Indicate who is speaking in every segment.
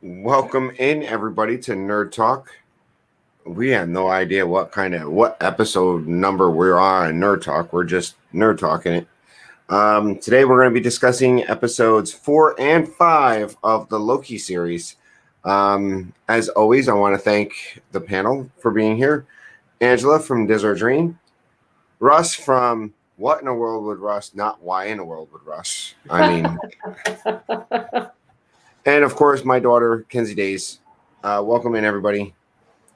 Speaker 1: Welcome in everybody to Nerd Talk. We have no idea what episode number we're on Nerd Talk. We're just nerd talking it. Today we're going to be discussing episodes 4 and 5 of the Loki series. As always, I want to thank the panel for being here. Angela from Desert Dream, Russ from What in a World Would Russ, not Why in a World Would Russ. And of course, my daughter, Kenzie Days. Welcome in, everybody.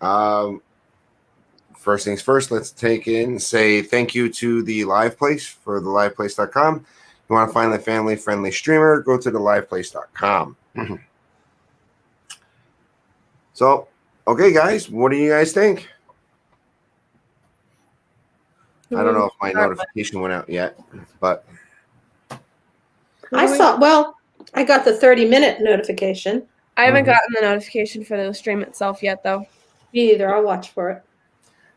Speaker 1: First things first, let's say thank you to the Live Place for theliveplace.com. You want to find a family-friendly streamer, go to theliveplace.com. So, okay, guys, what do you guys think? I don't know if my notification went out yet, but
Speaker 2: I got the 30-minute notification.
Speaker 3: I haven't gotten the notification for the stream itself yet, though.
Speaker 2: Me either. I'll watch for it.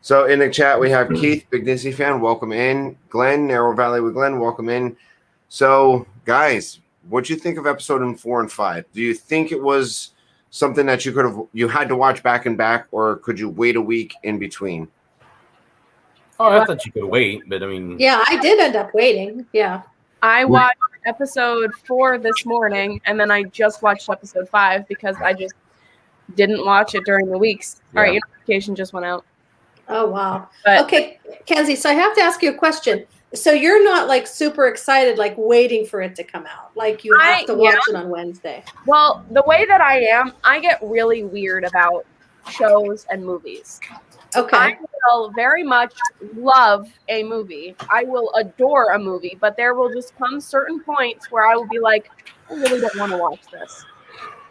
Speaker 1: So in the chat, we have Keith, big Disney fan, welcome in. Glenn, Narrow Valley with Glenn, welcome in. So, guys, what'd you think of episode 4 and 5? Do you think it was something that you had to watch back and back, or could you wait a week in between?
Speaker 4: Oh, I thought you could wait, but I mean...
Speaker 2: Yeah, I did end up waiting. Yeah.
Speaker 3: I watched episode 4 this morning, and then I just watched episode 5 because I just didn't watch it during the weeks. Yeah. All right, your notification just went out.
Speaker 2: Oh, wow. Okay, Kenzie, so I have to ask you a question. So you're not like super excited, like waiting for it to come out. Like you have to watch it on Wednesday.
Speaker 3: Well, the way that I am, I get really weird about shows and movies.
Speaker 2: Okay.
Speaker 3: I will very much love a movie. I will adore a movie, but there will just come certain points where I will be like, I really don't want to watch this.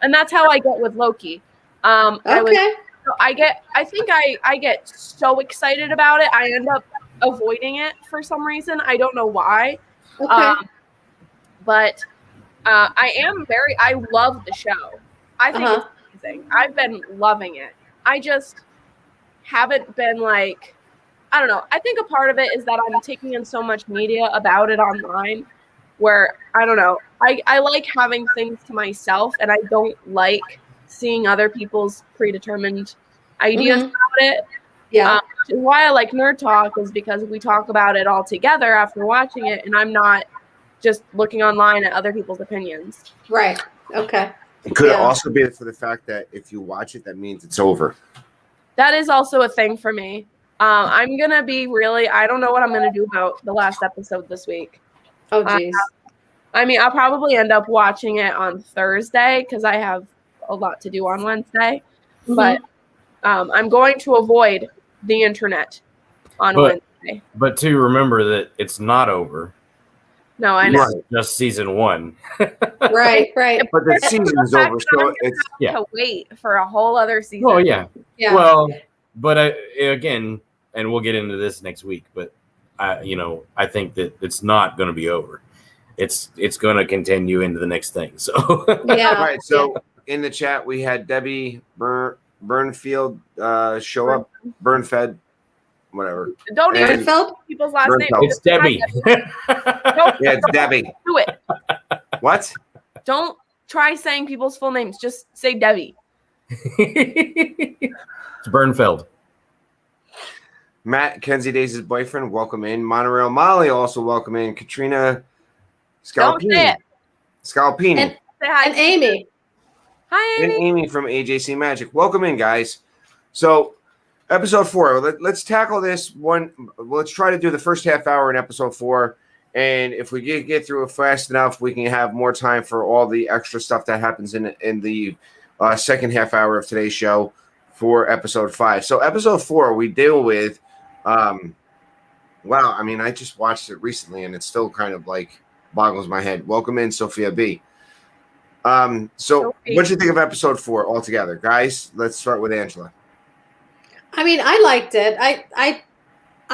Speaker 3: And that's how I get with Loki.
Speaker 2: Okay.
Speaker 3: I get so excited about it. I end up avoiding it for some reason. I don't know why.
Speaker 2: Okay.
Speaker 3: But I love the show. I think it's amazing. I've been loving it. I just haven't been like, I don't know. I think a part of it is that I'm taking in so much media about it online where, I don't know, I like having things to myself, and I don't like seeing other people's predetermined ideas about it.
Speaker 2: Yeah.
Speaker 3: Why I like Nerd Talk is because we talk about it all together after watching it, and I'm not just looking online at other people's opinions.
Speaker 2: Right. Okay.
Speaker 1: It could also be for the fact that if you watch it, that means it's over.
Speaker 3: That is also a thing for me. I'm going to be I don't know what I'm going to do about the last episode this week.
Speaker 2: Oh, geez.
Speaker 3: I'll probably end up watching it on Thursday because I have a lot to do on Wednesday. Mm-hmm. But I'm going to avoid the internet on Wednesday.
Speaker 4: But to remember that it's not over.
Speaker 3: No, I know.
Speaker 4: It's just season 1.
Speaker 2: Right.
Speaker 1: But the season's over, so it's
Speaker 3: to wait for a whole other season.
Speaker 4: Oh, yeah.
Speaker 2: Yeah.
Speaker 4: Well, but again, and we'll get into this next week, but I think that it's not going to be over. It's going to continue into the next thing. So
Speaker 2: yeah.
Speaker 1: Right. So in the chat we had Debbie Burnfield show up. Burnfed, whatever.
Speaker 3: Don't even tell people's last name.
Speaker 4: It's Debbie.
Speaker 1: Yeah, it's Debbie.
Speaker 3: Do it.
Speaker 1: What?
Speaker 3: Don't try saying people's full names. Just say Debbie.
Speaker 4: It's Burnfeld.
Speaker 1: Matt, Kenzie Days' boyfriend, welcome in. Monorail Molly, also welcome in. Katrina Scalpini.
Speaker 2: And Amy.
Speaker 3: Hi, Amy.
Speaker 1: And Amy from AJC Magic. Welcome in, guys. So, episode 4. Let's tackle this one. Let's try to do the first half hour in episode 4. And if we get through it fast enough, we can have more time for all the extra stuff that happens in the second half hour of today's show for episode 5. So, episode 4, we deal with, I just watched it recently, and it still kind of like boggles my head. Welcome in, Sophia B. So what did you think of episode 4 altogether? Guys, let's start with Angela.
Speaker 2: I liked it. I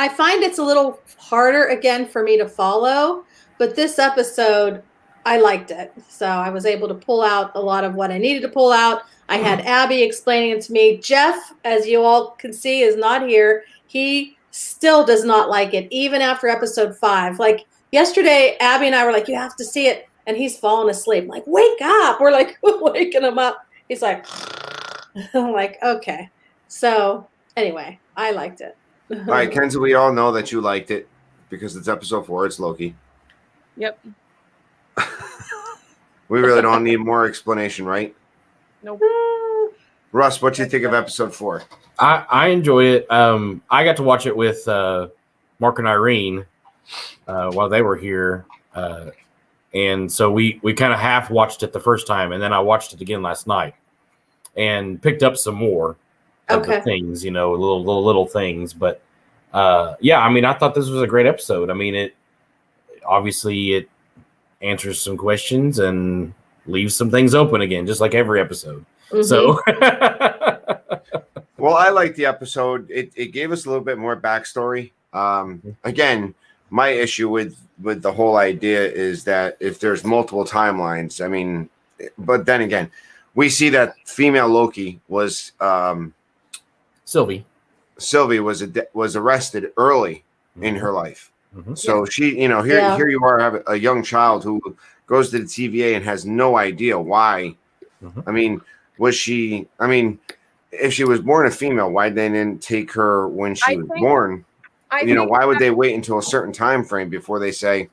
Speaker 2: find it's a little harder again for me to follow, but this episode, I liked it. So I was able to pull out a lot of what I needed to pull out. I had Abby explaining it to me. Jeff, as you all can see, is not here. He still does not like it, even after episode 5. Like yesterday, Abby and I were like, you have to see it. And he's falling asleep. I'm like, wake up. We're like waking him up. He's like, I'm like, okay. So anyway, I liked it.
Speaker 1: All right, Kenzie, we all know that you liked it because it's episode 4. It's Loki.
Speaker 3: Yep.
Speaker 1: We really don't need more explanation, right?
Speaker 3: Nope.
Speaker 1: Russ, what do you think of episode 4?
Speaker 4: I enjoyed it. I got to watch it with Mark and Irene while they were here. And so we kind of half watched it the first time, and then I watched it again last night and picked up some more of the things, little things. But yeah, I mean, I thought this was a great episode. I mean, it answers some questions and leaves some things open again, just like every episode. Mm-hmm. So,
Speaker 1: well, I like the episode. It gave us a little bit more backstory. Again, my issue with the whole idea is that if there's multiple timelines, I mean, but then again, we see that female Loki was
Speaker 4: Sylvie
Speaker 1: was arrested early in her life. Mm-hmm. So she, here you are, have a young child who goes to the TVA and has no idea why. Mm-hmm. I mean, if she was born a female, why they didn't take her when she was born? Why would they wait until a certain time frame before they say,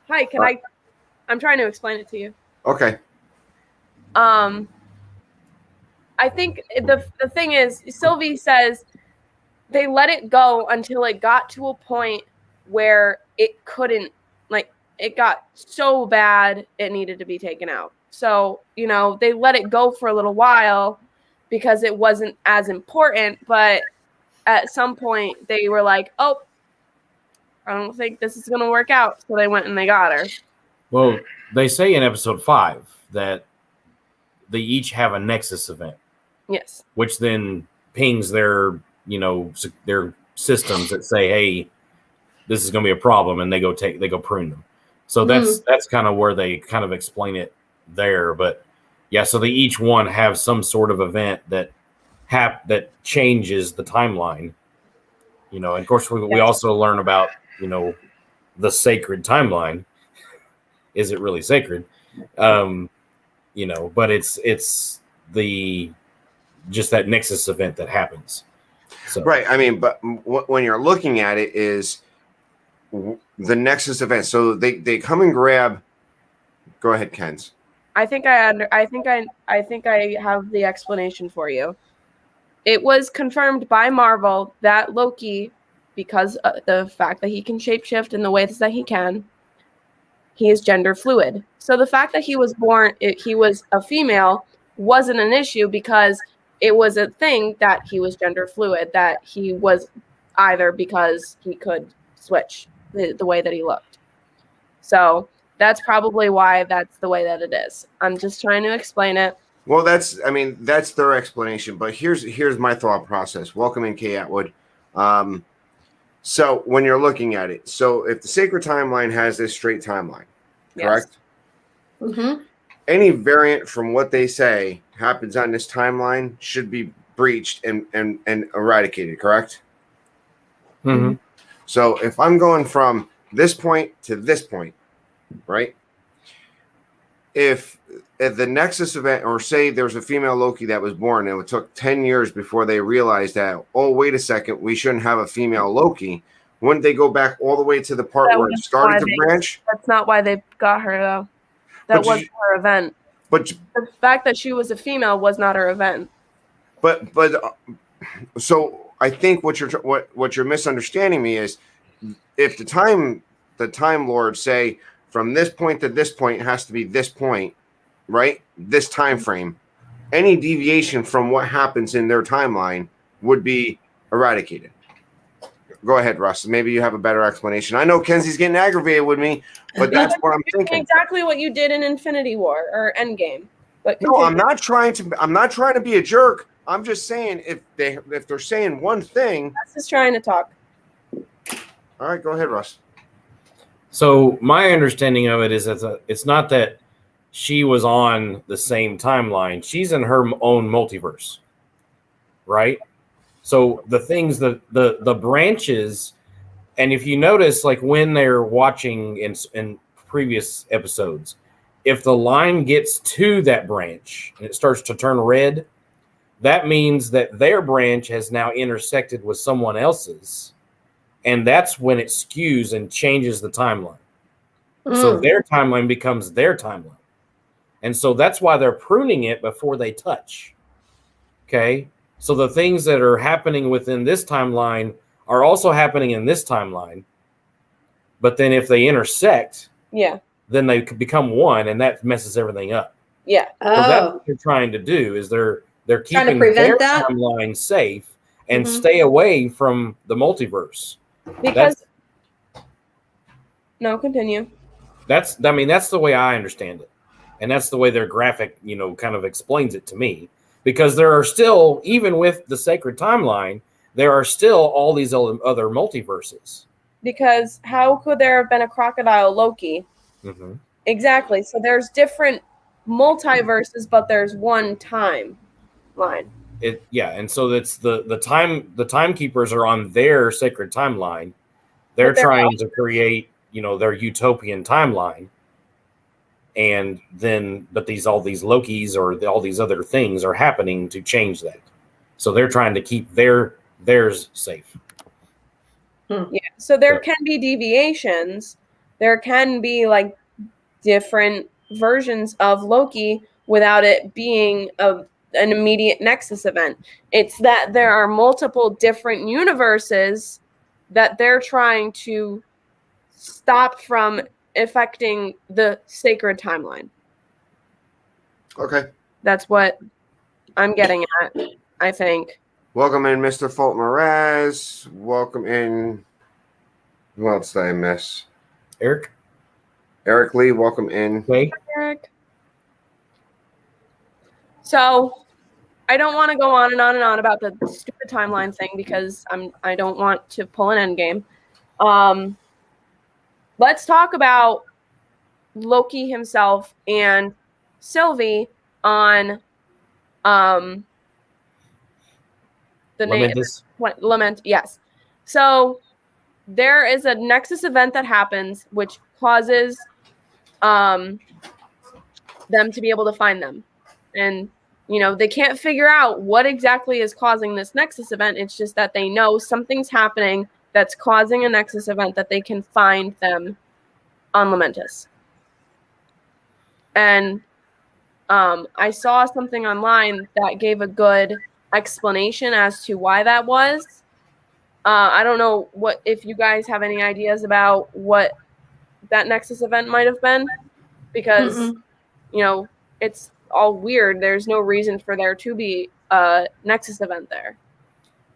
Speaker 3: hi, I'm trying to explain it to you.
Speaker 1: Okay.
Speaker 3: I think the thing is, Sylvie says they let it go until it got to a point where it couldn't, it got so bad it needed to be taken out. So, they let it go for a little while because it wasn't as important, but at some point they were like, oh, I don't think this is going to work out. So they went and they got her.
Speaker 4: Well, they say in episode 5 that they each have a Nexus event.
Speaker 3: Yes.
Speaker 4: Which then pings their systems that say, hey, this is going to be a problem. And they go prune them. So that's kind of where they kind of explain it there. But yeah, so they each one have some sort of event that changes the timeline, and of course we also learn about, the sacred timeline. Is it really sacred? But it's just that Nexus event that happens. So.
Speaker 1: Right. I mean, but when you're looking at it is the Nexus event. So they come and grab. Go ahead, Kenz.
Speaker 3: I think I have the explanation for you. It was confirmed by Marvel that Loki, because of the fact that he can shapeshift in the ways that he can, he is gender fluid. So the fact that he was a female wasn't an issue because it was a thing that he was gender fluid, that he was either because he could switch the way that he looked. So that's probably why that's the way that it is. I'm just trying to explain it.
Speaker 1: Well, that's their explanation. But here's my thought process. Welcome in, Kay Atwood. So when you're looking at it, so if the sacred timeline has this straight timeline, correct?
Speaker 2: Yes. Mm-hmm.
Speaker 1: Any variant from what they say happens on this timeline should be breached and eradicated, correct?
Speaker 4: Mm-hmm.
Speaker 1: So if I'm going from this point to this point, right? If the Nexus event, or say there's a female Loki that was born and it took 10 years before they realized that, oh, wait a second, we shouldn't have a female Loki, wouldn't they go back all the way to the part where it started to branch?
Speaker 3: That's not why they got her, though. That wasn't her event.
Speaker 1: But
Speaker 3: the fact that she was a female was not her event.
Speaker 1: But so I think what you're misunderstanding me is, if the Time Lords say from this point to this point has to be this point, right? This time frame. Any deviation from what happens in their timeline would be eradicated. Go ahead, Russ. Maybe you have a better explanation. I know Kenzie's getting aggravated with me, but that's what I'm thinking.
Speaker 3: Exactly what you did in Infinity War or Endgame. But
Speaker 1: no, I'm not trying to be a jerk. I'm just saying if they're saying one thing.
Speaker 3: Russ is trying to talk.
Speaker 1: All right, go ahead, Russ.
Speaker 4: So my understanding of it is that it's not that she was on the same timeline. She's in her own multiverse, right? So the things the branches, and if you notice, like when they're watching in previous episodes, if the line gets to that branch and it starts to turn red, that means that their branch has now intersected with someone else's. And that's when it skews and changes the timeline. So their timeline becomes their timeline. And so that's why they're pruning it before they touch. Okay. So the things that are happening within this timeline are also happening in this timeline. But then if they intersect, then they could become one, and that messes everything up.
Speaker 3: Yeah.
Speaker 2: Oh.
Speaker 4: So that's what they're trying to do, is they're
Speaker 2: Trying to
Speaker 4: keeping
Speaker 2: prevent
Speaker 4: their
Speaker 2: that?
Speaker 4: timeline safe and stay away from the multiverse.
Speaker 3: Because no, continue.
Speaker 4: That's the way I understand it. And that's the way their graphic, kind of explains it to me. Because there are still, even with the sacred timeline, there are still all these other multiverses.
Speaker 3: Because how could there have been a crocodile Loki?
Speaker 4: Mm-hmm.
Speaker 3: Exactly. So there's different multiverses, but there's one timeline.
Speaker 4: And so that's the timekeepers are on their sacred timeline. They're trying to create, their utopian timeline. And then, but all these Lokis or all these other things are happening to change that. So they're trying to keep theirs safe.
Speaker 3: Yeah. So there can be deviations. There can be like different versions of Loki without it being an immediate Nexus event. It's that there are multiple different universes that they're trying to stop from affecting the sacred timeline.
Speaker 1: Okay.
Speaker 3: That's what I'm getting at, I think.
Speaker 1: Welcome in, Mr. Fulton Mraz. Welcome in. Who else did I miss?
Speaker 4: Eric
Speaker 1: Lee, welcome in.
Speaker 4: Hey.
Speaker 3: Eric. So I don't want to go on and on and on about the stupid timeline thing because I don't want to pull an endgame. Let's talk about Loki himself and Sylvie on the name Lament. Yes. So there is a Nexus event that happens which causes them to be able to find them. And they can't figure out what exactly is causing this Nexus event. It's just that they know something's happening that's causing a Nexus event that they can find them on Lamentus. And I saw something online that gave a good explanation as to why that was. I don't know if you guys have any ideas about what that Nexus event might have been, because it's all weird. There's no reason for there to be a Nexus event there.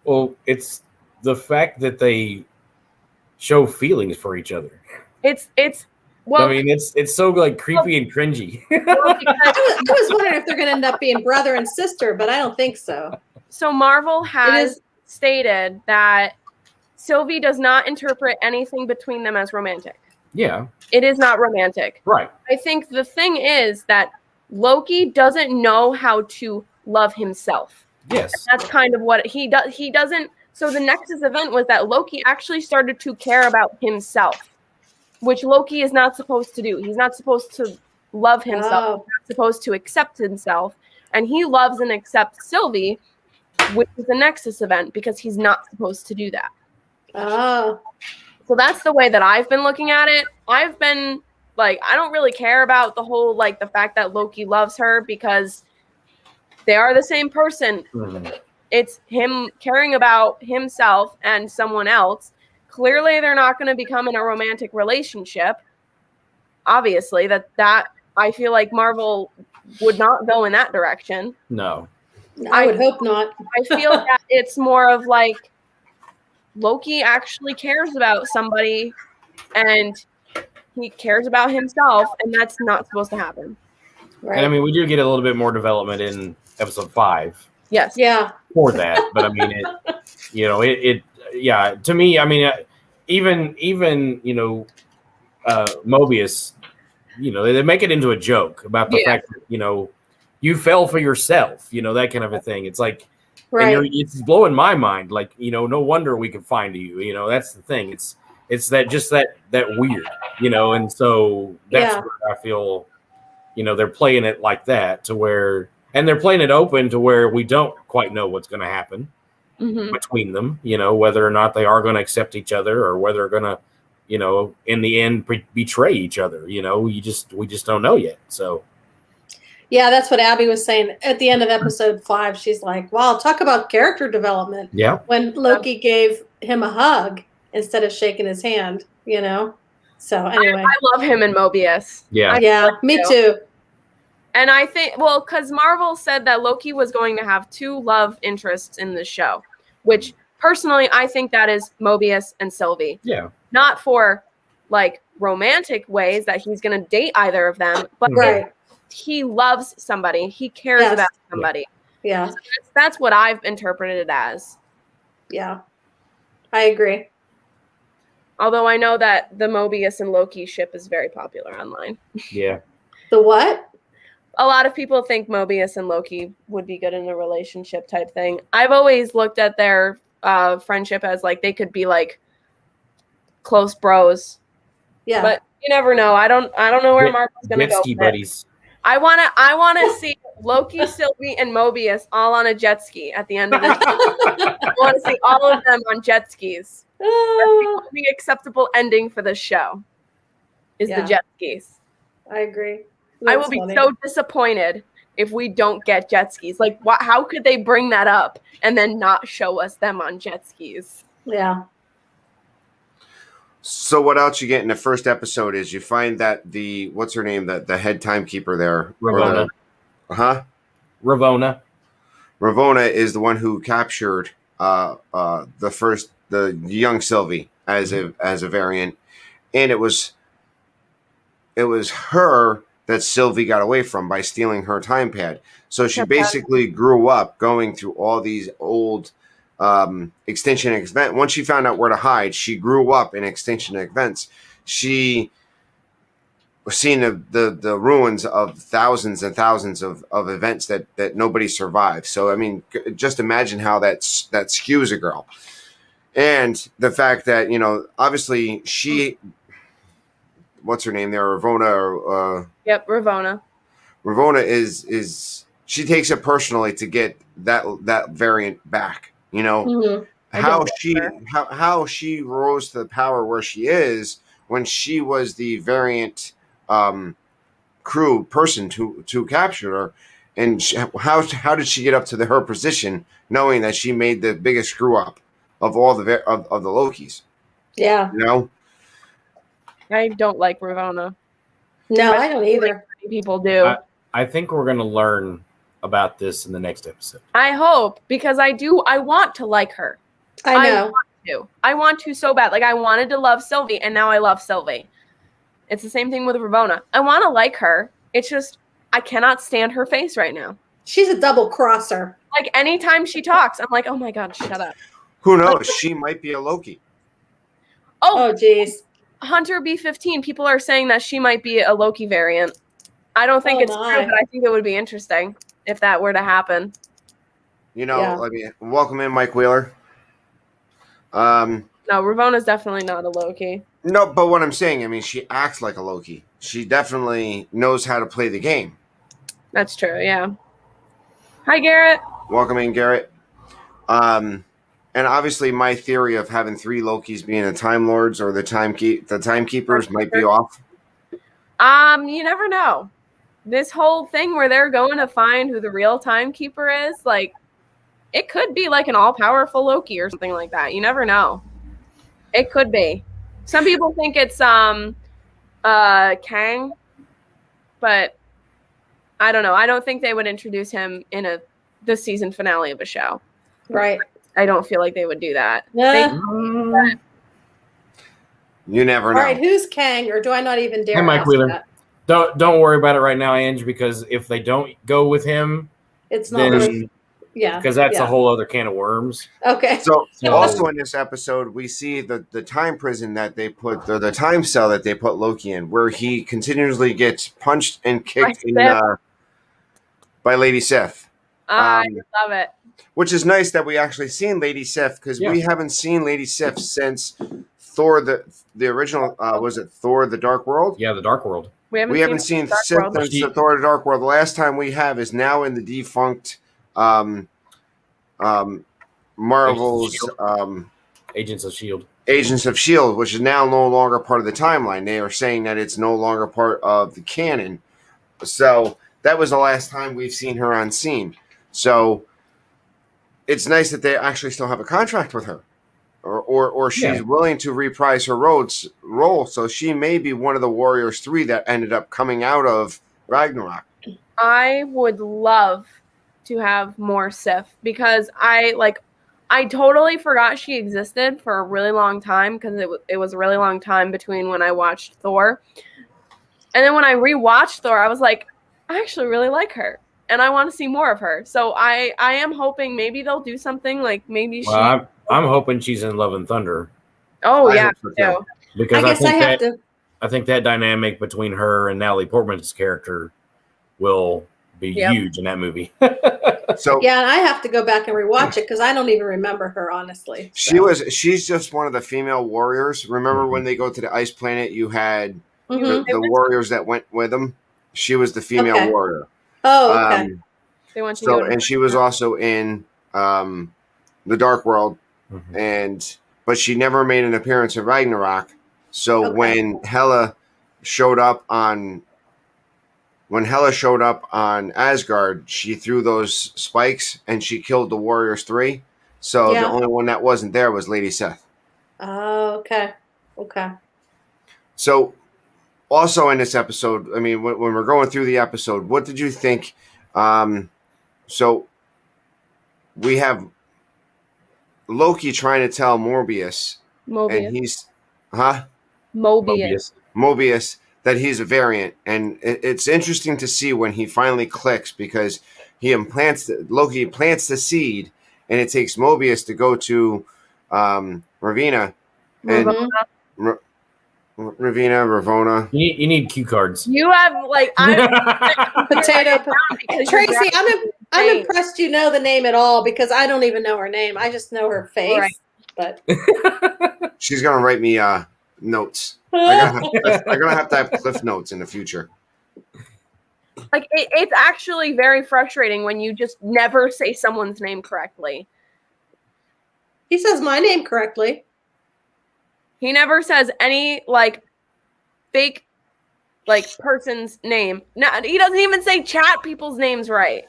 Speaker 3: Well,
Speaker 4: it's the fact that they show feelings for each other.
Speaker 3: It's
Speaker 4: so like creepy and cringy.
Speaker 2: I was wondering if they're going to end up being brother and sister, but I don't think so.
Speaker 3: So Marvel has stated that Sylvie does not interpret anything between them as romantic.
Speaker 4: Yeah.
Speaker 3: It is not romantic.
Speaker 4: Right.
Speaker 3: I think the thing is that Loki doesn't know how to love himself.
Speaker 4: Yes.
Speaker 3: And that's kind of what he does. He doesn't. So the Nexus event was that Loki actually started to care about himself, which Loki is not supposed to do. He's not supposed to love himself.
Speaker 2: Oh.
Speaker 3: He's not supposed to accept himself. And he loves and accepts Sylvie, which is the Nexus event, because he's not supposed to do that.
Speaker 2: Oh.
Speaker 3: So that's the way that I've been looking at it. I've been like, I don't really care about the whole, like, the fact that Loki loves her, because they are the same person.
Speaker 4: Mm-hmm.
Speaker 3: It's him caring about himself and someone else. Clearly, they're not going to become in a romantic relationship. Obviously, that I feel like Marvel would not go in that direction.
Speaker 4: No.
Speaker 2: I would hope not.
Speaker 3: I feel that it's more of like Loki actually cares about somebody and he cares about himself, and that's not supposed to happen.
Speaker 2: Right.
Speaker 4: And I mean, we do get a little bit more development in episode 5.
Speaker 3: Yes.
Speaker 2: Yeah.
Speaker 4: For that, but I mean, to me, I mean, even Mobius, they make it into a joke about the fact that, you fell for yourself, that kind of a thing. It's like,
Speaker 2: right.
Speaker 4: And it's blowing my mind. Like, no wonder we could find you, that's the thing. It's that weird, and so that's where I feel they're playing it like that to where, and they're playing it open to where we don't quite know what's going to happen between them, whether or not they are going to accept each other or whether they're going to, in the end betray each other. We just don't know yet. So.
Speaker 2: Yeah, that's what Abby was saying at the end of episode 5. She's like, wow, talk about character development.
Speaker 4: Yeah.
Speaker 2: When Loki gave him a hug instead of shaking his hand, So anyway.
Speaker 3: I love him and Mobius.
Speaker 4: Yeah.
Speaker 2: Yeah, me too.
Speaker 3: And I think, because Marvel said that Loki was going to have 2 love interests in the show, which personally I think that is Mobius and Sylvie.
Speaker 4: Yeah.
Speaker 3: Not for like romantic ways that he's going to date either of them, but
Speaker 2: right.
Speaker 3: He loves somebody. He cares about somebody.
Speaker 2: Yeah.
Speaker 3: So that's what I've interpreted it as.
Speaker 2: Yeah. I agree.
Speaker 3: Although I know that the Mobius and Loki ship is very popular online.
Speaker 4: Yeah.
Speaker 2: The what?
Speaker 3: A lot of people think Mobius and Loki would be good in a relationship type thing. I've always looked at their friendship as like they could be like close bros.
Speaker 2: Yeah.
Speaker 3: But you never know. I don't know where Marvel's going to go.
Speaker 4: Jet ski buddies.
Speaker 3: I want to see Loki, Sylvie, and Mobius all on a jet ski at the end of this. I want to see all of them on jet skis. That's the only acceptable ending for the show is the jet skis.
Speaker 2: I agree.
Speaker 3: I will be so disappointed if we don't get jet skis. Like, how could they bring that up and then not show us them on jet skis?
Speaker 2: Yeah.
Speaker 1: So what else you get in the first episode is you find that what's her name, the head timekeeper there,
Speaker 4: Ravonna.
Speaker 1: Ravonna is the one who captured the young Sylvie as a variant, and it was her that Sylvie got away from by stealing her time pad. So she basically grew up going through all these old extinction events. Once she found out where to hide, she grew up in extinction events. She was seeing the ruins of thousands and thousands of events that nobody survived. So I mean, just imagine how that skews a girl. And the fact that, obviously what's her name there, Ravonna?
Speaker 3: Yep, Ravonna.
Speaker 1: Ravonna is she takes it personally to get that variant back. How she rose to the power where she is when she was the variant crew person to capture her, and how did she get up to her position knowing that she made the biggest screw up of all the Lokis?
Speaker 2: Yeah.
Speaker 3: I don't like Ravonna.
Speaker 2: No, I don't either.
Speaker 3: People do.
Speaker 4: I think we're going to learn about this in the next episode.
Speaker 3: I hope, because I want to like her.
Speaker 2: I know.
Speaker 3: I want to so bad. Like, I wanted to love Sylvie, and now I love Sylvie. It's the same thing with Ravonna. I want to like her. It's just, I cannot stand her face right now.
Speaker 2: She's a double crosser.
Speaker 3: Like, anytime she talks, I'm like, oh my God, shut up.
Speaker 1: Who knows? She might be a Loki.
Speaker 2: Oh, geez.
Speaker 3: Hunter B15, people are saying that she might be a Loki variant. I don't think it's true, but I think it would be interesting if that were to happen.
Speaker 1: Let me welcome in Mike Wheeler.
Speaker 3: No, Ravonna's definitely not a Loki.
Speaker 1: No, but what I'm saying, I mean, she acts like a Loki. She definitely knows how to play the game.
Speaker 3: That's true, yeah. Hi, Garrett.
Speaker 1: Welcome in, Garrett. And obviously my theory of having 3 Lokis being the Time Lords or the Timekeepers might be off.
Speaker 3: You never know. This whole thing where they're going to find who the real Timekeeper is, like, it could be like an all-powerful Loki or something like that. You never know. It could be. Some people think it's Kang, but I don't know. I don't think they would introduce him in the season finale of a show.
Speaker 2: Right.
Speaker 3: I don't feel like they would do that.
Speaker 1: You never know.
Speaker 2: All right, who's Kang, or do I not even dare
Speaker 4: Hey, Mike
Speaker 2: ask
Speaker 4: Wheeler.
Speaker 2: that?
Speaker 4: Don't worry about it right now, Ange, because if they don't go with him,
Speaker 2: it's not.
Speaker 4: because that's a whole other can of worms.
Speaker 2: Okay.
Speaker 1: So also in this episode, we see the time prison that they put the time cell that they put Loki in, where he continuously gets punched and kicked by Lady Sif.
Speaker 3: I love it.
Speaker 1: Which is nice that we actually seen Lady Sif, because we haven't seen Lady Sif since Thor the original. Was it Thor: The Dark World?
Speaker 4: Yeah, The Dark World.
Speaker 1: We haven't seen symptoms of Thor: The Dark World. The last time we have is now in the defunct Marvel's
Speaker 4: Agents of S.H.I.E.L.D.
Speaker 1: Agents of S.H.I.E.L.D., which is now no longer part of the timeline. They are saying that it's no longer part of the canon. So that was the last time we've seen her on scene. So it's nice that they actually still have a contract with her. Or she's willing to reprise her role. So she may be one of the Warriors 3 that ended up coming out of Ragnarok.
Speaker 3: I would love to have more Sif because I totally forgot she existed for a really long time because it was a really long time between when I watched Thor. And then when I rewatched Thor, I was like, I actually really like her. And I want to see more of her. So I am hoping maybe they'll do something like maybe
Speaker 4: I'm hoping she's in Love and Thunder.
Speaker 3: Oh, yeah. So
Speaker 4: because I think that dynamic between her and Natalie Portman's character will be huge in that movie.
Speaker 1: So
Speaker 2: yeah, and I have to go back and rewatch it because I don't even remember her, honestly.
Speaker 1: She's just one of the female warriors. Remember when they go to the ice planet, you had the warriors that went with them? She was the female warrior.
Speaker 2: Oh, okay.
Speaker 3: They want to go
Speaker 1: and she was also in the Dark World, but she never made an appearance in Ragnarok. So when Hela showed up on Asgard, she threw those spikes and she killed the Warriors 3. So the only one that wasn't there was Lady Seth.
Speaker 2: Oh, okay. Okay.
Speaker 1: So also in this episode, I mean, when we're going through the episode, what did you think? So we have Loki trying to tell Mobius. And he's Mobius that he's a variant, and it's interesting to see when he finally clicks because Loki plants the seed, and it takes Mobius to go to Ravonna. Ravonna.
Speaker 4: You need cue cards.
Speaker 3: You have
Speaker 2: potato. Tracy, I'm impressed you know the name at all because I don't even know her name. I just know her face. Right. But
Speaker 1: she's gonna write me notes. I'm gonna have to have cliff notes in the future.
Speaker 3: Like it's actually very frustrating when you just never say someone's name correctly.
Speaker 2: He says my name correctly.
Speaker 3: He never says any fake person's name. No, he doesn't even say chat people's names right.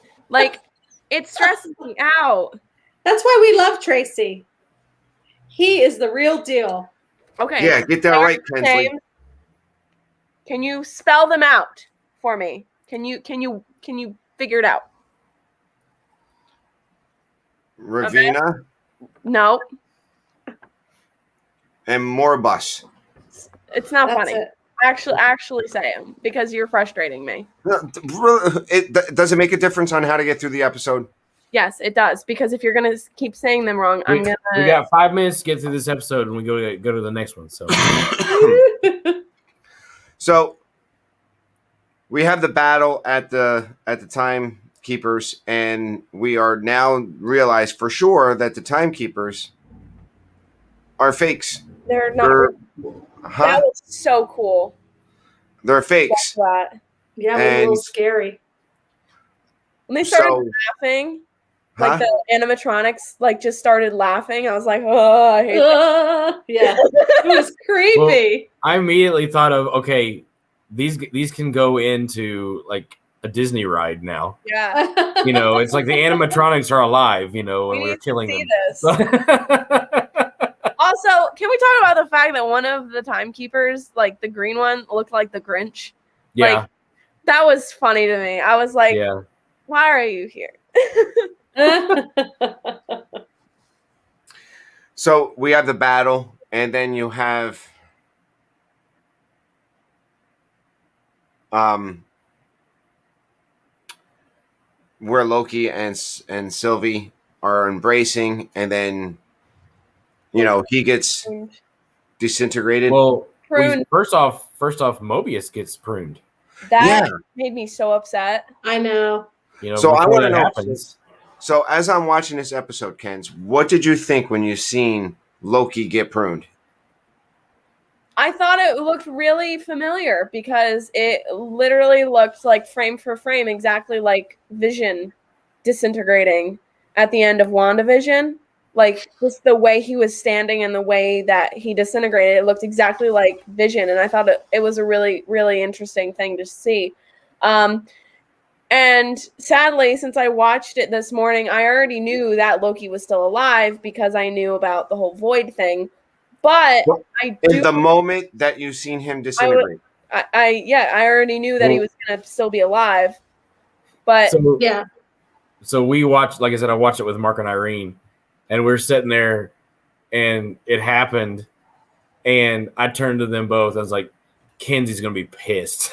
Speaker 3: It stresses me out.
Speaker 2: That's why we love Tracy. He is the real deal.
Speaker 3: Okay.
Speaker 1: Yeah, get that right, Kenzie.
Speaker 3: Can you spell them out for me? Can you figure it out?
Speaker 1: Ravonna?
Speaker 3: Okay. No.
Speaker 1: And Morbus.
Speaker 3: It's not funny. Actually say them because you're frustrating me.
Speaker 1: Does it make a difference on how to get through the episode?
Speaker 3: Yes, it does. Because if you're gonna keep saying them wrong, I'm gonna.
Speaker 4: We got 5 minutes to get through this episode, and we go to the next one. So,
Speaker 1: so we have the battle at the timekeepers, and we are now realized for sure that the timekeepers are fakes.
Speaker 3: They're not. That was so cool.
Speaker 1: They're fakes.
Speaker 2: That. Yeah, it was a little scary.
Speaker 3: When they started laughing. The animatronics just started laughing. I was like, oh, I hate that.
Speaker 2: Yeah. It was creepy.
Speaker 4: Well, I immediately thought of, okay, these can go into a Disney ride now.
Speaker 3: Yeah.
Speaker 4: It's like the animatronics are alive, and we're killing them.
Speaker 3: This. Also, can we talk about the fact that one of the timekeepers, the green one, looked like the Grinch?
Speaker 4: Yeah.
Speaker 3: That was funny to me. I was like, why are you here?
Speaker 1: So we have the battle, and then you have where Loki and Sylvie are embracing, and then he gets disintegrated.
Speaker 4: Well, first off, Mobius gets pruned.
Speaker 3: That made me so upset.
Speaker 2: I know.
Speaker 1: So I want to know. So as I'm watching this episode, Kens, what did you think when you seen Loki get pruned?
Speaker 3: I thought it looked really familiar because it literally looked like frame for frame, exactly like Vision disintegrating at the end of WandaVision. Like just the way he was standing and the way that he disintegrated, it looked exactly like Vision. And I thought it was a really, really interesting thing to see. And sadly, since I watched it this morning, I already knew that Loki was still alive because I knew about the whole Void thing. But I do.
Speaker 1: In the moment that you've seen him disintegrate.
Speaker 3: I already knew that he was going to still be alive. But
Speaker 2: yeah.
Speaker 4: So we watched, like I said, I watched it with Mark and Irene, and we're sitting there, and it happened, and I turned to them both. I was like, Kenzie's going to be pissed.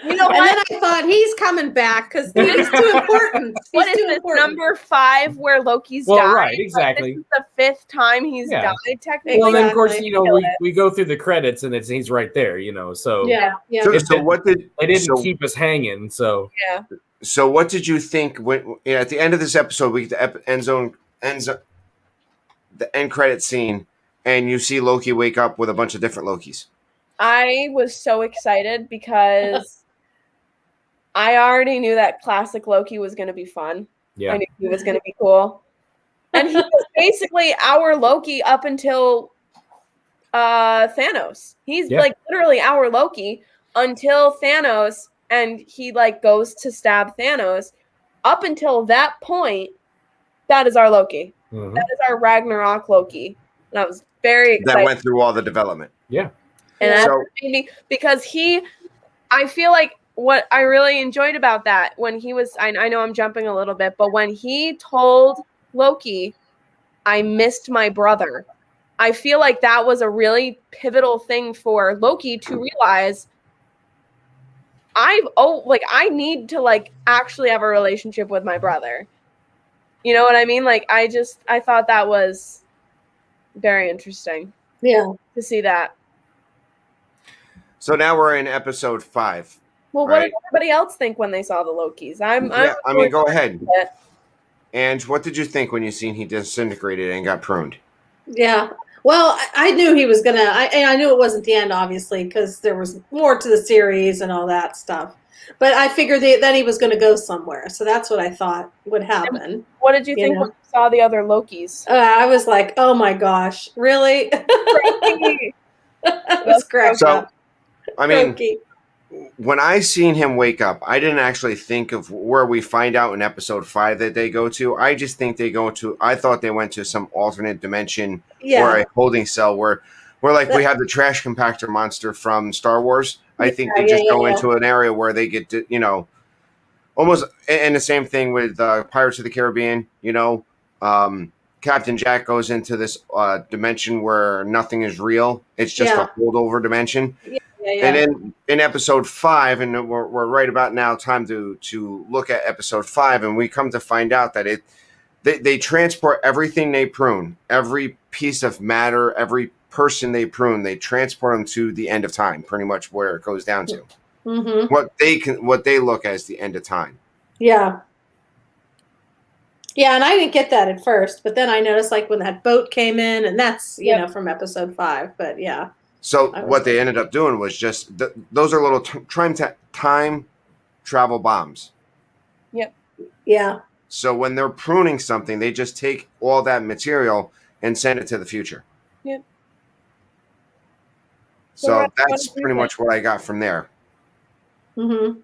Speaker 3: You know,
Speaker 2: and then I thought he's coming back because he's too important.
Speaker 3: What is this, number 5 where Loki's died?
Speaker 4: Right, exactly.
Speaker 3: This is the 5th time he's died, technically.
Speaker 4: Well, then, of course, we go through the credits, and he's right there, so.
Speaker 2: Yeah.
Speaker 1: So what did...
Speaker 4: They didn't keep us hanging, so.
Speaker 3: Yeah.
Speaker 1: So what did you think when at the end of this episode, we get the end credit scene, and you see Loki wake up with a bunch of different Lokis?
Speaker 3: I was so excited because I already knew that classic Loki was going to be fun.
Speaker 4: Yeah.
Speaker 3: I knew he was going to be cool. And he was basically our Loki up until Thanos. He's like literally our Loki until Thanos, and he like goes to stab Thanos. Up until that point, that is our Loki. Mm-hmm. That is our Ragnarok Loki. And I was very excited.
Speaker 1: That went through all the development.
Speaker 4: Yeah.
Speaker 3: And that made me, because I feel like what I really enjoyed about that when he was, I know I'm jumping a little bit, but when he told Loki, I missed my brother, I feel like that was a really pivotal thing for Loki to realize I need to like actually have a relationship with my brother. You know what I mean? Like I thought that was very interesting.
Speaker 2: Yeah.
Speaker 3: To see that.
Speaker 1: So now we're in episode 5.
Speaker 3: Well, what did everybody else think when they saw the Lokis?
Speaker 1: Go ahead. And what did you think when you seen he disintegrated and got pruned?
Speaker 2: Yeah. Well, I knew he was gonna. I knew it wasn't the end, obviously, because there was more to the series and all that stuff. But I figured that he was going to go somewhere, so that's what I thought would happen.
Speaker 3: And what did you think when you saw the other Lokis?
Speaker 2: I was like, "Oh my gosh, really?" It was cracked up.
Speaker 1: I mean, when I seen him wake up, I didn't actually think of where we find out in episode 5 that they go to. I just think they go to. I thought they went to some alternate dimension or a holding cell where like we have the trash compactor monster from Star Wars. I think they just go into an area where they get to, almost, and the same thing with Pirates of the Caribbean. Captain Jack goes into this dimension where nothing is real. It's just a holdover dimension. And then in episode 5, and we're right about now, time to look at episode 5, and we come to find out that they transport everything they prune, every piece of matter, every person they prune, they transport them to the end of time, pretty much where it goes down to. Mm-hmm. What they look as the end of time.
Speaker 2: Yeah. Yeah, and I didn't get that at first, but then I noticed like when that boat came in, and that's from episode 5. But yeah.
Speaker 1: So what they ended up doing was just those are little time travel bombs.
Speaker 3: Yep.
Speaker 2: Yeah.
Speaker 1: So when they're pruning something, they just take all that material and send it to the future.
Speaker 3: Yep.
Speaker 1: So that's pretty much what I got from there.
Speaker 2: Mm-hmm.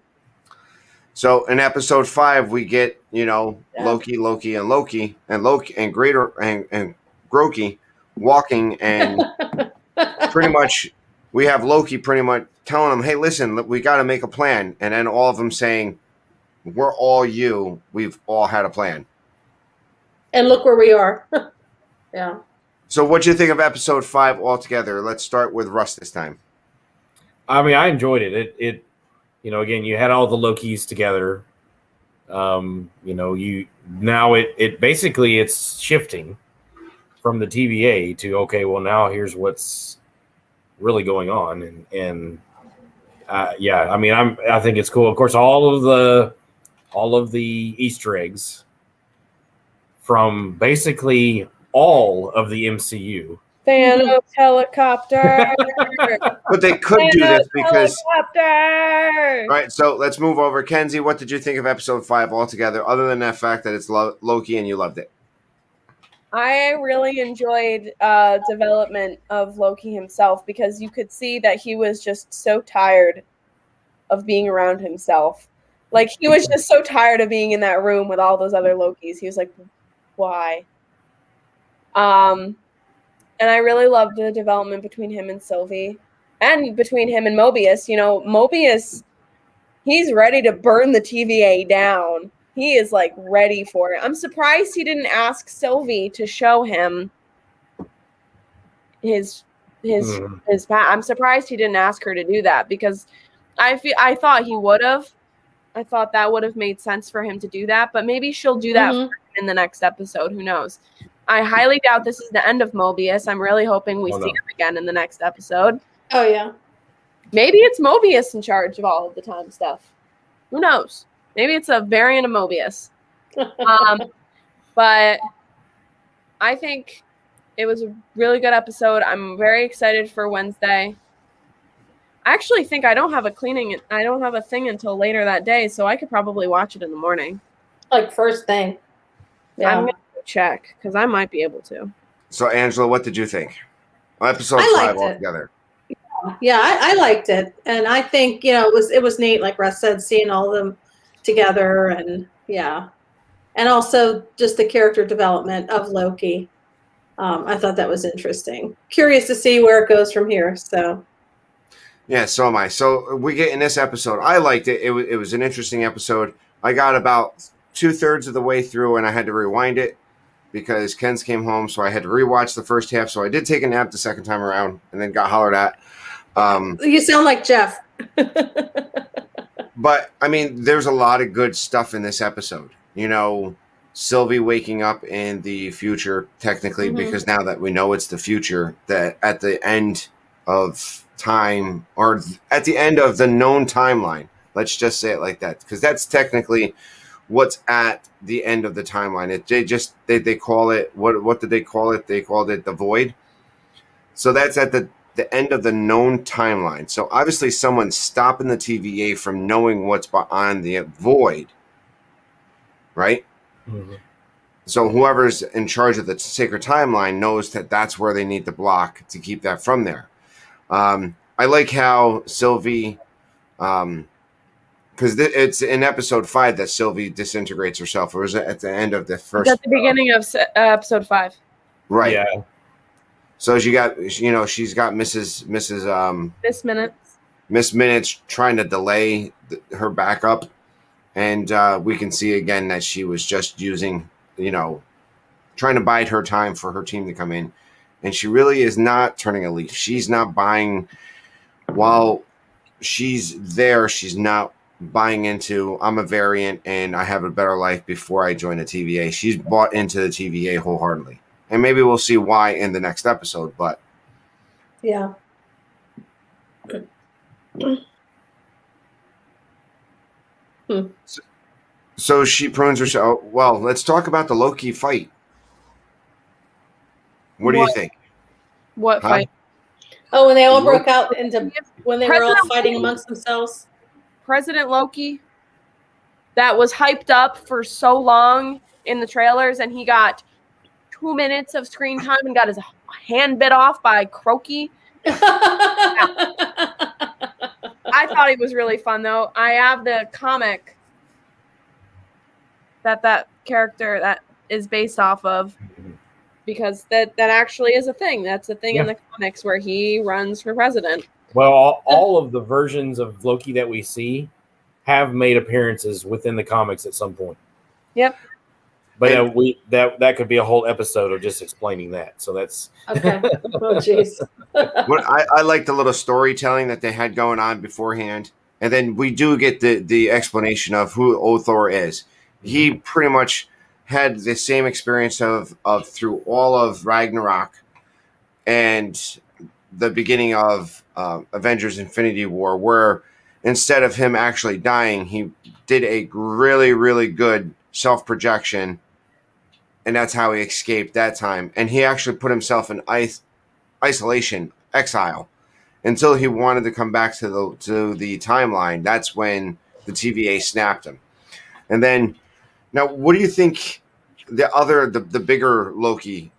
Speaker 1: So in episode 5, we get, Loki and Greater and Groki walking, and pretty much we have Loki pretty much telling them, hey, listen, we got to make a plan. And then all of them saying, we're all you. We've all had a plan.
Speaker 2: And look where we are. Yeah.
Speaker 1: So what do you think of episode 5 altogether? Let's start with Russ this time.
Speaker 4: I mean, I enjoyed it. It again, you had all the Lokis together. It basically it's shifting from the TVA to, okay, well now here's what's really going on. I think it's cool. Of course, all of the Easter eggs from basically all of the MCU.
Speaker 3: Thanos helicopter.
Speaker 1: But they could do this because.
Speaker 3: Helicopter.
Speaker 1: All right, so let's move over. Kenzie, what did you think of episode 5 altogether, other than that fact that it's Loki and you loved it?
Speaker 3: I really enjoyed development of Loki himself because you could see that he was just so tired of being around himself. Like, he was just so tired of being in that room with all those other Lokis. He was like, why? And I really loved the development between him and Sylvie and between him and Mobius. You know, Mobius, he's ready to burn the TVA down. He is like ready for it. I'm surprised he didn't ask Sylvie to show him his I'm surprised he didn't ask her to do that because I thought he would have. I thought that would have made sense for him to do that, but maybe she'll do that in the next episode. Who knows? I highly doubt this is the end of Mobius. I'm really hoping we see him again in the next episode.
Speaker 2: Oh, yeah.
Speaker 3: Maybe it's Mobius in charge of all of the time stuff. Who knows? Maybe it's a variant of Mobius. But I think it was a really good episode. I'm very excited for Wednesday. I actually think I don't have a thing until later that day, so I could probably watch it in the morning.
Speaker 2: Like first thing.
Speaker 3: Yeah. I'm going to check because I might be able to.
Speaker 1: So, Angela, what did you think? Episode 5 altogether.
Speaker 2: Yeah, I liked it. And I think, it was neat, like Russ said, seeing all of them together and and also just the character development of Loki. I thought that was interesting. Curious to see where it goes from here. So
Speaker 1: yeah, so am I. So we get in this episode. I liked it. It was an interesting episode. I got about 2/3 of the way through and I had to rewind it because Ken's came home, so I had to rewatch the first half. So I did take a nap the second time around and then got hollered at.
Speaker 2: You sound like Jeff.
Speaker 1: But I mean, there's a lot of good stuff in this episode. Sylvie waking up in the future, technically, because now that we know it's the future, that at the end of time, or at the end of the known timeline, let's just say it like that, because that's technically what's at the end of the timeline. They call it, what did they call it? They called it the void. So that's at the end of the known timeline. So obviously someone's stopping the TVA from knowing what's beyond the void, right? So whoever's in charge of the sacred timeline knows that that's where they need to block to keep that from there. I like how Sylvie, because it's in episode 5 that Sylvie disintegrates herself, or is it at the end of the first?
Speaker 3: It's at the beginning of episode 5.
Speaker 1: Right.
Speaker 4: Yeah.
Speaker 1: So she's got Miss Minutes trying to delay her backup, and we can see again that she was just using, trying to bide her time for her team to come in, and she really is not turning a leaf. She's not buying while she's there. She's not buying into I'm a variant and I have a better life before I join the TVA. She's bought into the TVA wholeheartedly. And maybe we'll see why in the next episode, but
Speaker 2: yeah.
Speaker 1: So she prunes herself. Well, let's talk about the Loki fight. What do you think?
Speaker 3: What fight?
Speaker 2: Oh, when they all broke out when they were all fighting amongst themselves.
Speaker 3: President Loki, that was hyped up for so long in the trailers, and he got 2 minutes of screen time and got his hand bit off by Croaky. I thought it was really fun, though. I have the comic that character that is based off of, because that actually is a thing. That's a thing in the comics where he runs for president.
Speaker 4: Well, all of the versions of Loki that we see have made appearances within the comics at some point.
Speaker 3: Yep.
Speaker 4: But that could be a whole episode of just explaining that. So that's
Speaker 2: okay. Oh, jeez.
Speaker 1: I like the little storytelling that they had going on beforehand, and then we do get the explanation of who Othor is. He pretty much had the same experience of through all of Ragnarok and the beginning of Avengers Infinity War, where instead of him actually dying, he did a really, really good self-projection, and that's how he escaped that time. And he actually put himself in isolation, exile, until he wanted to come back to the timeline. That's when the TVA snapped him. And then, now, what do you think? The bigger Loki,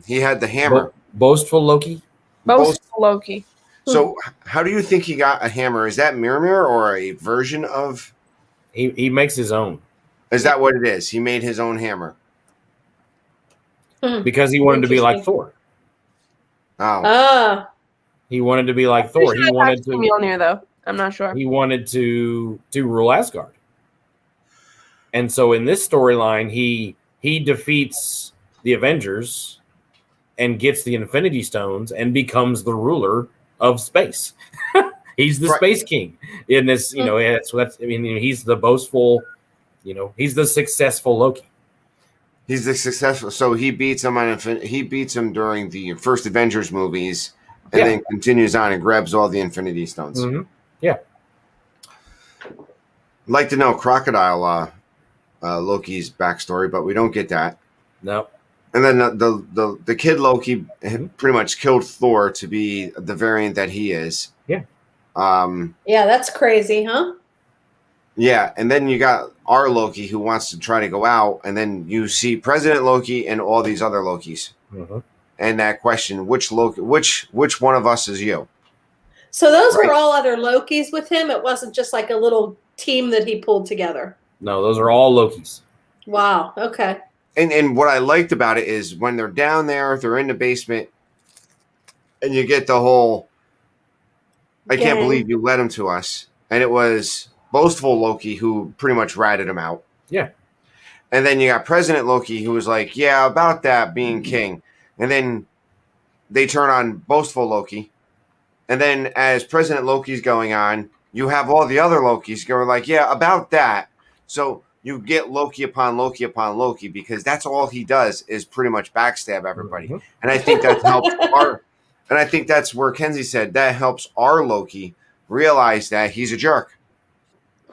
Speaker 1: he had the hammer.
Speaker 4: Boastful Loki.
Speaker 3: Boastful Loki.
Speaker 1: So, how do you think he got a hammer? Is that Mirror or a version of?
Speaker 4: He makes his own.
Speaker 1: Is that what it is? He made his own hammer
Speaker 4: because he wanted to be like Thor.
Speaker 1: Oh.
Speaker 4: He wanted to be like Thor. He wanted to
Speaker 3: Mjolnir, though. I'm not sure.
Speaker 4: He wanted to rule Asgard. And so in this storyline, he defeats the Avengers and gets the Infinity Stones and becomes the ruler of space. He's the Space King in this, he's the boastful, he's the successful Loki.
Speaker 1: He's the successful. So he beats him he beats him during the first Avengers movies, and then continues on and grabs all the Infinity Stones.
Speaker 4: Mm-hmm. Yeah.
Speaker 1: I'd like to know Crocodile Loki's backstory, but we don't get that.
Speaker 4: No.
Speaker 1: And then the kid Loki pretty much killed Thor to be the variant that he is.
Speaker 4: Yeah.
Speaker 2: Yeah, that's crazy, huh?
Speaker 1: Yeah, and then you got our Loki who wants to try to go out, and then you see President Loki and all these other Lokis.
Speaker 4: Mm-hmm.
Speaker 1: And that question, which Loki, which one of us is you?
Speaker 2: So those were all other Lokis with him. It wasn't just like a little team that he pulled together.
Speaker 4: No, those are all Lokis.
Speaker 2: Wow. Okay.
Speaker 1: And what I liked about it is when they're down there, they're in the basement, and you get the whole, I can't believe you led him to us. And it was boastful Loki who pretty much ratted him out.
Speaker 4: Yeah.
Speaker 1: And then you got President Loki who was like, yeah, about that being king. And then they turn on boastful Loki. And then as President Loki's going on, you have all the other Lokis going like, yeah, about that. So you get Loki upon Loki upon Loki because that's all he does is pretty much backstab everybody. Mm-hmm. And I think that helps and I think that's where Kenzie said that helps our Loki realize that he's a jerk.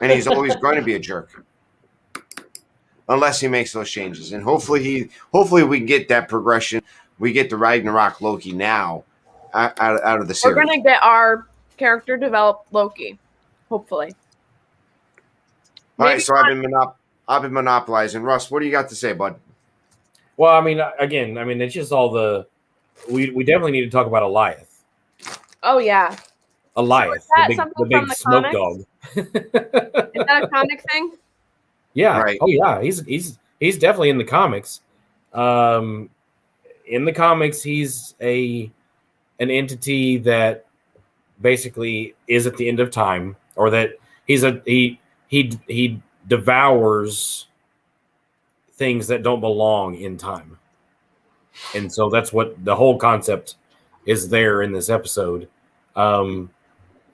Speaker 1: And he's always going to be a jerk. Unless he makes those changes. And hopefully we can get that progression. We get the Ragnarok Loki now out of the series.
Speaker 3: We're going to get our character developed Loki. Hopefully.
Speaker 1: All right, so I've been monopolizing. Russ, what do you got to say, bud?
Speaker 4: Well, it's just all we definitely need to talk about Alioth.
Speaker 3: Oh, yeah.
Speaker 4: Alioth,
Speaker 3: so
Speaker 4: the big smoke dog.
Speaker 3: Is that a comic thing?
Speaker 4: Yeah.
Speaker 1: Right.
Speaker 4: Oh, yeah. He's definitely in the comics. In the comics, he's an entity that basically is at the end of time, or that he devours things that don't belong in time. And so that's what the whole concept is there in this episode.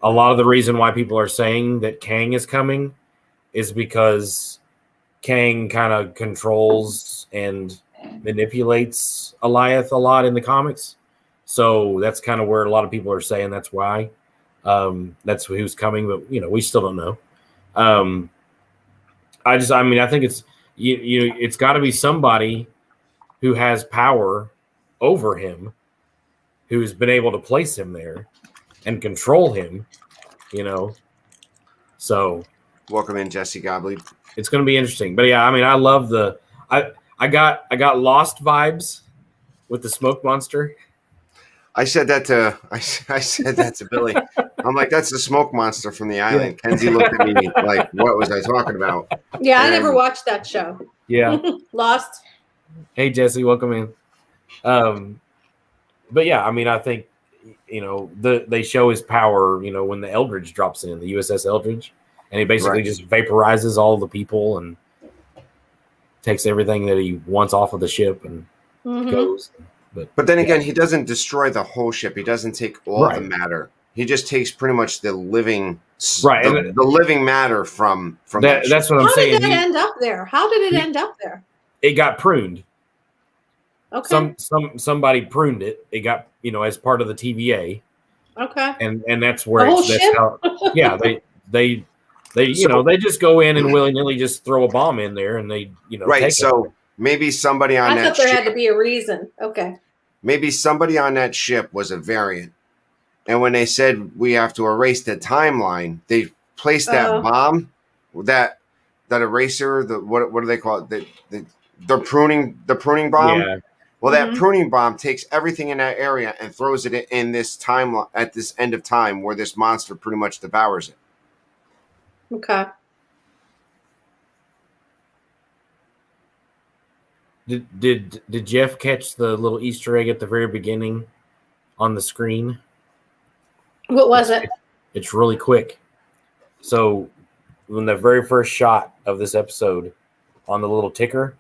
Speaker 4: A lot of the reason why people are saying that Kang is coming is because Kang kind of controls and manipulates Alioth a lot in the comics. So that's kind of where a lot of people are saying that's why. That's who's coming, but we still don't know. I think it's it's got to be somebody who has power over him, who's been able to place him there and control him, So
Speaker 1: welcome in, Jesse Gottlieb.
Speaker 4: It's going to be interesting. But yeah, I love I got Lost vibes with the smoke monster.
Speaker 1: I said that to Billy. I'm like, that's the smoke monster from the island. Yeah. Kenzie looked at me like, what was I talking about?
Speaker 2: Yeah, I never watched that show.
Speaker 4: Yeah.
Speaker 2: Lost.
Speaker 4: Hey, Jesse, welcome in. But yeah, I think, they show his power, when the Eldridge drops in, the USS Eldridge, and he basically just vaporizes all the people and takes everything that he wants off of the ship and goes.
Speaker 1: But then again, he doesn't destroy the whole ship. He doesn't take all the matter. He just takes pretty much the living, the living matter from that.
Speaker 4: That's what I'm saying.
Speaker 2: How did that end up there? How did it end up there?
Speaker 4: It got pruned.
Speaker 2: Okay.
Speaker 4: Somebody pruned it. It got as part of the TVA.
Speaker 2: Okay.
Speaker 4: And that's where they they just go in and willy-nilly just throw a bomb in there and they
Speaker 1: right. So maybe somebody on that
Speaker 2: ship. I thought there had to be a reason. Okay.
Speaker 1: maybe somebody on that ship was a variant. And when they said we have to erase the timeline, they placed that bomb, that eraser, what do they call it? The pruning bomb.
Speaker 4: Yeah.
Speaker 1: Well, that pruning bomb takes everything in that area and throws it in this timeline at this end of time where this monster pretty much devours it.
Speaker 2: Okay.
Speaker 4: Did Jeff catch the little Easter egg at the very beginning on the screen?
Speaker 2: What was it?
Speaker 4: It's really quick. So when the very first shot of this episode on the little ticker,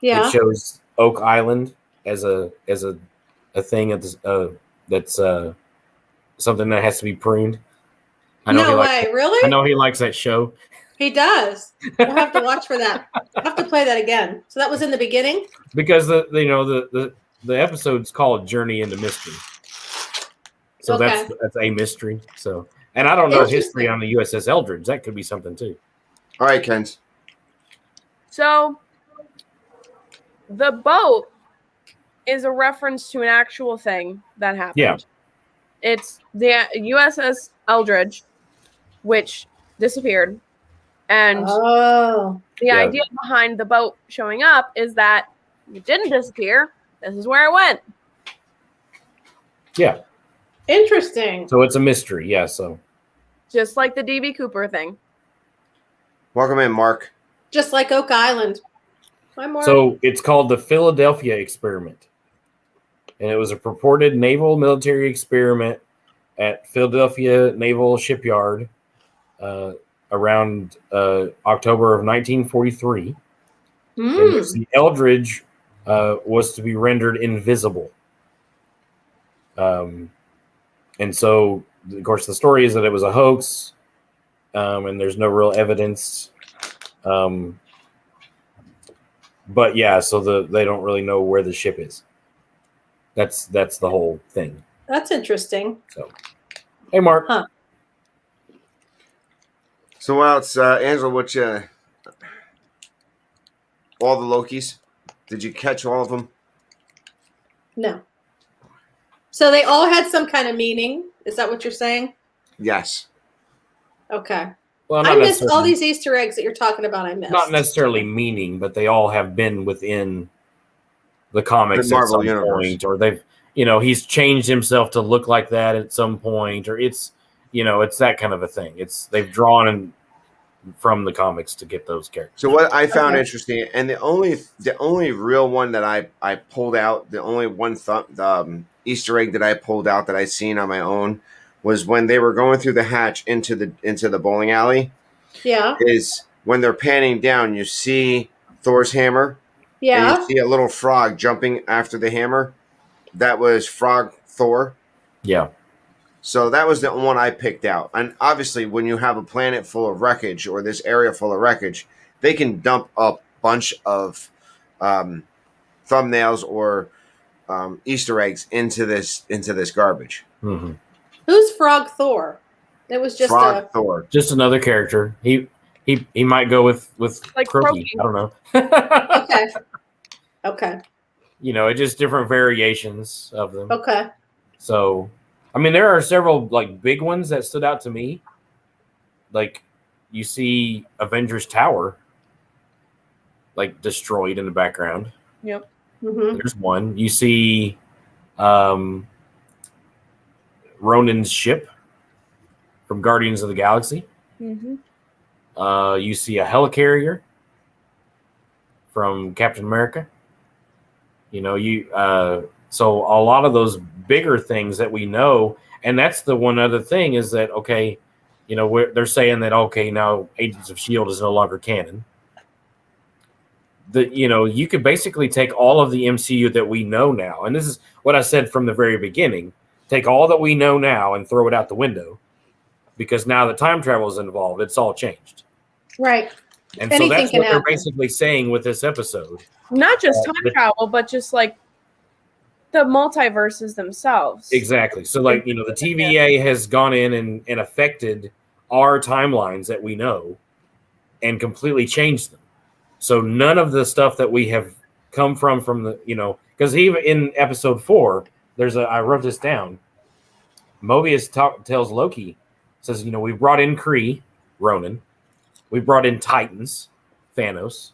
Speaker 4: it shows Oak Island as a thing that's something that has to be pruned.
Speaker 2: No way, really?
Speaker 4: I know he likes that show.
Speaker 2: He does. We'll have to watch for that. I'll have to play that again. So that was in the beginning?
Speaker 4: Because the episode's called Journey into Mystery. So that's a mystery. So, and I don't know history on the USS Eldridge. That could be something too.
Speaker 1: All right, Kens.
Speaker 3: So the boat is a reference to an actual thing that happened.
Speaker 4: Yeah.
Speaker 3: It's the USS Eldridge, which disappeared. And the idea behind the boat showing up is that it didn't disappear. This is where it went.
Speaker 4: Yeah.
Speaker 2: Interesting.
Speaker 4: So it's a mystery. Yeah. So
Speaker 3: just like the D.B. Cooper thing.
Speaker 1: Welcome in, Mark.
Speaker 2: Just like Oak Island. Hi, Mark.
Speaker 4: So it's called the Philadelphia Experiment. And it was a purported naval military experiment at Philadelphia Naval Shipyard around October of 1943. And the Eldridge was to be rendered invisible. And so, of course, the story is that it was a hoax, and there's no real evidence. But yeah, so they don't really know where the ship is. That's the whole thing.
Speaker 2: That's interesting.
Speaker 4: So, hey, Mark.
Speaker 2: Huh.
Speaker 1: So what else, Angela? All the Lokis? Did you catch all of them?
Speaker 2: No. So they all had some kind of meaning. Is that what you're saying?
Speaker 1: Yes.
Speaker 2: Okay.
Speaker 4: Well,
Speaker 2: I missed all these Easter eggs that you're talking about. I missed.
Speaker 4: Not necessarily meaning, but they all have been within the comics
Speaker 1: the
Speaker 4: at
Speaker 1: Marvel
Speaker 4: some
Speaker 1: universe.
Speaker 4: point, or they've, he's changed himself to look like that at some point, or it's that kind of a thing. They've drawn from the comics to get those characters.
Speaker 1: So what I found interesting, and the only real one that I pulled out, the only one Easter egg that I pulled out that I seen on my own was when they were going through the hatch into the bowling alley.
Speaker 2: Yeah.
Speaker 1: Is when they're panning down, you see Thor's hammer.
Speaker 2: Yeah.
Speaker 1: And you see a little frog jumping after the hammer. That was Frog Thor.
Speaker 4: Yeah.
Speaker 1: So that was the one I picked out. And obviously, when you have a planet full of wreckage or this area full of wreckage, they can dump a bunch of thumbnails or Easter eggs into this garbage.
Speaker 4: Mm-hmm.
Speaker 2: Who's Frog Thor? It was just
Speaker 1: Frog Thor.
Speaker 4: Just another character. He might go with
Speaker 3: like
Speaker 4: Croaky. I don't know.
Speaker 2: Okay. Okay.
Speaker 4: It's just different variations of them.
Speaker 2: Okay.
Speaker 4: So, I mean, there are several like big ones that stood out to me. Like, you see Avengers Tower, like destroyed in the background.
Speaker 3: Yep.
Speaker 2: Mm-hmm.
Speaker 4: There's one. You see, Ronan's ship from Guardians of the Galaxy.
Speaker 3: Mm-hmm.
Speaker 4: You see a helicarrier from Captain America. So a lot of those bigger things that we know, and that's the one other thing is that, okay, they're saying that, okay, now Agents of S.H.I.E.L.D. is no longer canon. You could basically take all of the MCU that we know now, and this is what I said from the very beginning, take all that we know now and throw it out the window, because now that time travel is involved, it's all changed.
Speaker 2: Right.
Speaker 4: And
Speaker 2: Anything
Speaker 4: so that's
Speaker 2: can
Speaker 4: what
Speaker 2: happen.
Speaker 4: they're basically saying with this episode.
Speaker 3: Not just time travel, but just like the multiverses themselves.
Speaker 4: Exactly. So like, the TVA has gone in and affected our timelines that we know and completely changed them. So none of the stuff that we have come from the, because even in episode 4, I wrote this down. Mobius tells Loki, says, we brought in Kree, Ronan. We brought in Titans, Thanos.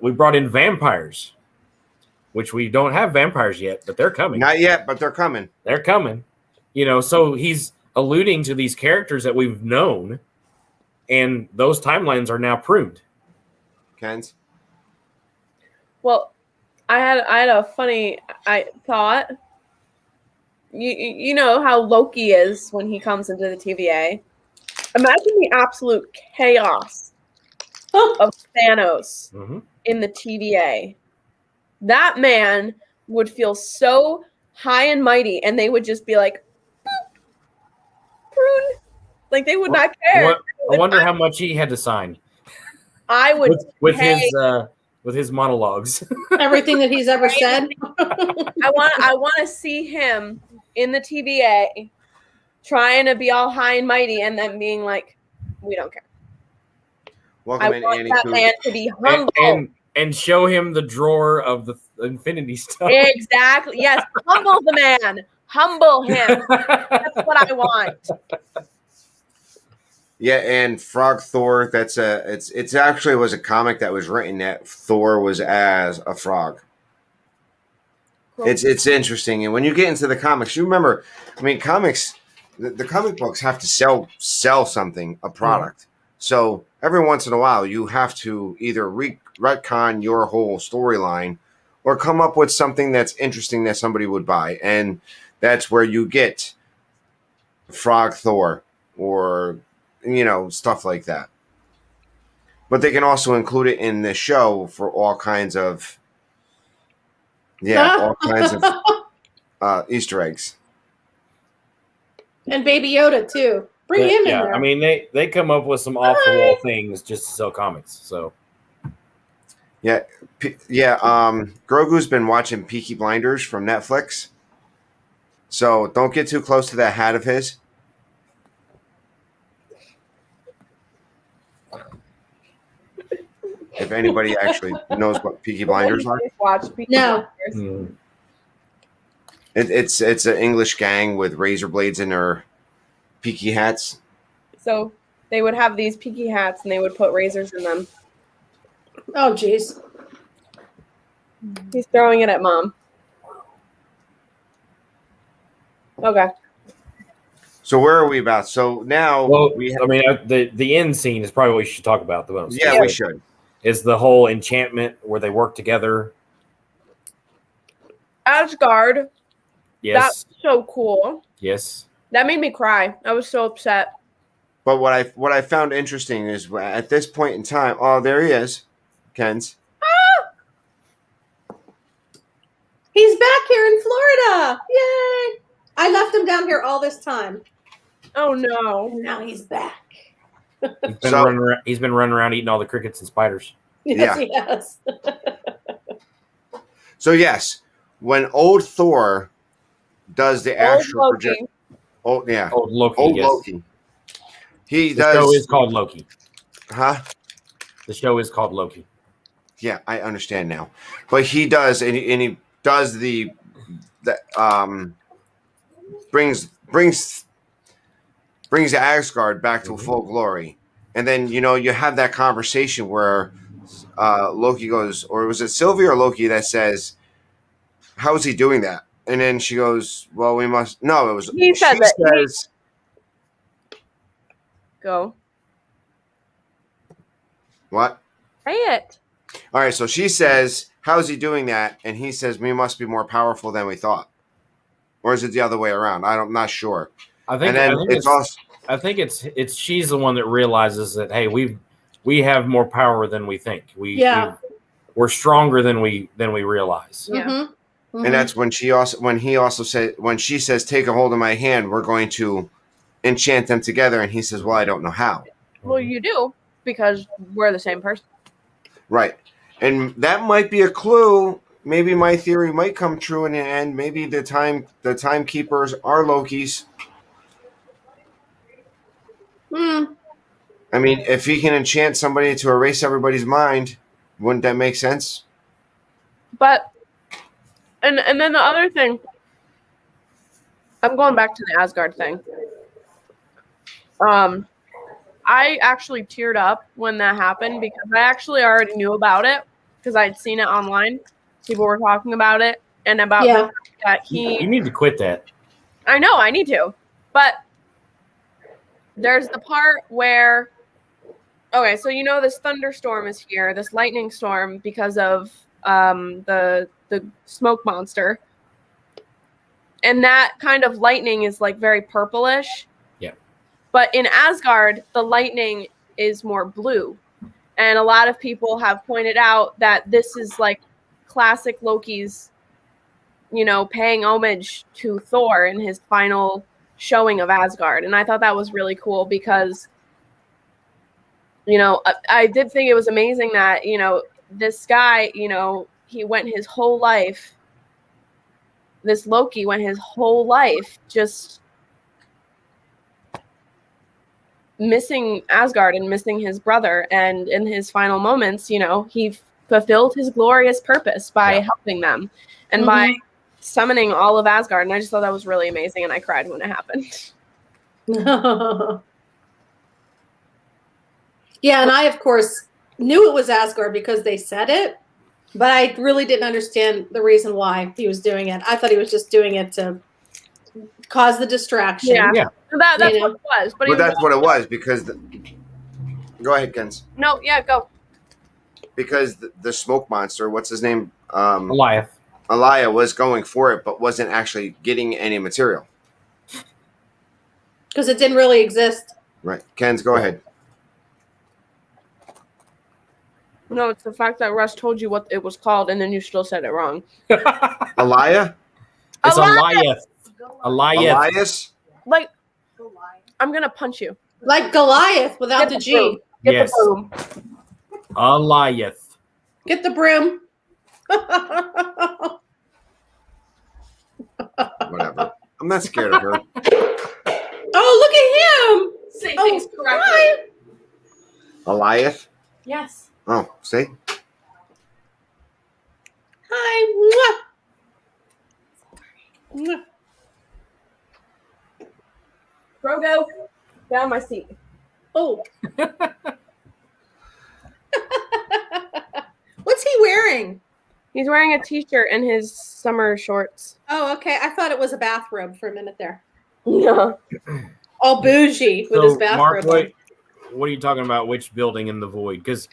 Speaker 4: We brought in vampires, which we don't have vampires yet, but they're coming.
Speaker 1: Not yet, but they're coming.
Speaker 4: They're coming. So he's alluding to these characters that we've known, and those timelines are now pruned.
Speaker 1: Ken's?
Speaker 3: Well, I had a funny thought. You know how Loki is when he comes into the TVA. Imagine the absolute chaos of Thanos in the TVA. That man would feel so high and mighty, and they would just be like, prune. Like, they would not care.
Speaker 4: I wonder how much he had to sign.
Speaker 3: I would
Speaker 4: with his monologues.
Speaker 2: Everything that he's ever said.
Speaker 3: I want to see him in the TVA trying to be all high and mighty, and then being like, we don't care.
Speaker 1: Welcome
Speaker 3: I want that man to be humble.
Speaker 4: And show him the drawer of the Infinity Stone.
Speaker 3: Exactly. Yes. Humble the man. Humble him. That's what I want.
Speaker 1: Yeah, and Frog Thor, it's actually was a comic that was written that Thor was as a frog. Cool. It's interesting. And when you get into the comics, you remember, comics, the comic books have to sell something, a product. Mm-hmm. So every once in a while, you have to either retcon your whole storyline or come up with something that's interesting that somebody would buy. And that's where you get Frog Thor or, stuff like that. But they can also include it in the show for all kinds of, Easter eggs.
Speaker 2: And Baby Yoda, too. Bring him in there.
Speaker 4: I mean, they come up with some off-the-wall things just to sell comics, so.
Speaker 1: Yeah. Grogu's been watching Peaky Blinders from Netflix. So don't get too close to that hat of his. If anybody actually knows what Peaky Blinders are.
Speaker 2: No.
Speaker 1: It's an English gang with razor blades in their peaky hats.
Speaker 3: So they would have these peaky hats and they would put razors in them.
Speaker 2: Oh, jeez.
Speaker 3: He's throwing it at Mom. Okay.
Speaker 1: So where are we about? So now
Speaker 4: the end scene is probably what we should talk about the most.
Speaker 1: Yeah, we should.
Speaker 4: Is the whole enchantment where they work together.
Speaker 3: Asgard.
Speaker 4: Yes.
Speaker 3: That's so cool.
Speaker 4: Yes.
Speaker 3: That made me cry. I was so upset.
Speaker 1: But what I found interesting is at this point in time, there he is, Ken's.
Speaker 2: He's back here in Florida. Yay. I left him down here all this time.
Speaker 3: Oh, no.
Speaker 2: And now he's back.
Speaker 4: He's been running around eating all the crickets and spiders.
Speaker 2: Yes, he has.
Speaker 1: So, yes, when old Thor does the astral projection. Old Loki. Old Loki. The
Speaker 4: show is called Loki.
Speaker 1: Huh?
Speaker 4: The show is called Loki.
Speaker 1: Yeah, I understand now. But he does, and he does brings the Asgard back to full glory. And then, you have that conversation where Loki goes, or was it Sylvie or Loki that says, how is he doing that? And then she goes, well, we must. No, it was.
Speaker 3: He says. Go.
Speaker 1: What?
Speaker 3: Say it.
Speaker 1: All right, so she says, how is he doing that? And he says, we must be more powerful than we thought. Or is it the other way around? I'm not sure.
Speaker 4: I think it's she's the one that realizes that, hey, we have more power than we think. We're stronger than we realize.
Speaker 3: Yeah.
Speaker 2: Mm-hmm.
Speaker 1: And that's when when she says, take a hold of my hand, we're going to enchant them together. And he says, well, I don't know how.
Speaker 3: Well, you do, because we're the same person.
Speaker 1: Right. And that might be a clue. Maybe my theory might come true in the end. Maybe the timekeepers are Lokis. I mean, if he can enchant somebody to erase everybody's mind, wouldn't that make sense?
Speaker 3: But and then the other thing, I'm going back to the Asgard thing. I actually teared up when that happened because I actually already knew about it because I'd seen it online. People were talking about it and about the fact that
Speaker 4: You need to quit that.
Speaker 3: I know, I need to. But there's the part where, okay, so this thunderstorm is here, this lightning storm because of the smoke monster. And that kind of lightning is like very purplish.
Speaker 4: Yeah.
Speaker 3: But in Asgard, the lightning is more blue. And a lot of people have pointed out that this is like classic Loki's, paying homage to Thor in his final showing of Asgard. And I thought that was really cool because, I did think it was amazing that, this guy, he went his whole life, this Loki went his whole life just missing Asgard and missing his brother. And in his final moments, he fulfilled his glorious purpose by helping them and by summoning all of Asgard. And I just thought that was really amazing. And I cried when it happened.
Speaker 2: Yeah. And I, of course, knew it was Asgard because they said it, but I really didn't understand the reason why he was doing it. I thought he was just doing it to cause the distraction.
Speaker 3: Yeah. That's what it was.
Speaker 1: But that's what it was because go ahead, Kenz.
Speaker 3: No, yeah, go.
Speaker 1: Because the smoke monster, what's his name?
Speaker 4: Goliath.
Speaker 1: Aliyah was going for it, but wasn't actually getting any material.
Speaker 2: Because it didn't really exist.
Speaker 1: Right. Kenz, go ahead.
Speaker 3: No, it's the fact that Russ told you what it was called, and then you still said it wrong.
Speaker 1: Aliyah?
Speaker 4: It's Goliath.
Speaker 1: Elias?
Speaker 3: Like, I'm going to punch you.
Speaker 2: Like Goliath without the G.
Speaker 3: Get the broom.
Speaker 4: Goliath.
Speaker 2: Get the broom.
Speaker 1: Whatever. I'm not scared of her.
Speaker 2: Oh, look at him.
Speaker 3: Say things correctly.
Speaker 2: Hi.
Speaker 1: Elias?
Speaker 3: Yes.
Speaker 1: Oh, see?
Speaker 2: Hi. Mwah. Mwah.
Speaker 3: Frodo, down my seat.
Speaker 2: Oh. What's he wearing?
Speaker 3: He's wearing a t-shirt and his summer shorts.
Speaker 2: Oh, okay. I thought it was a bathrobe for a minute there.
Speaker 3: No.
Speaker 2: All bougie with his
Speaker 4: Mark,
Speaker 2: bathrobe.
Speaker 4: what are you talking about? Which building in the void? Because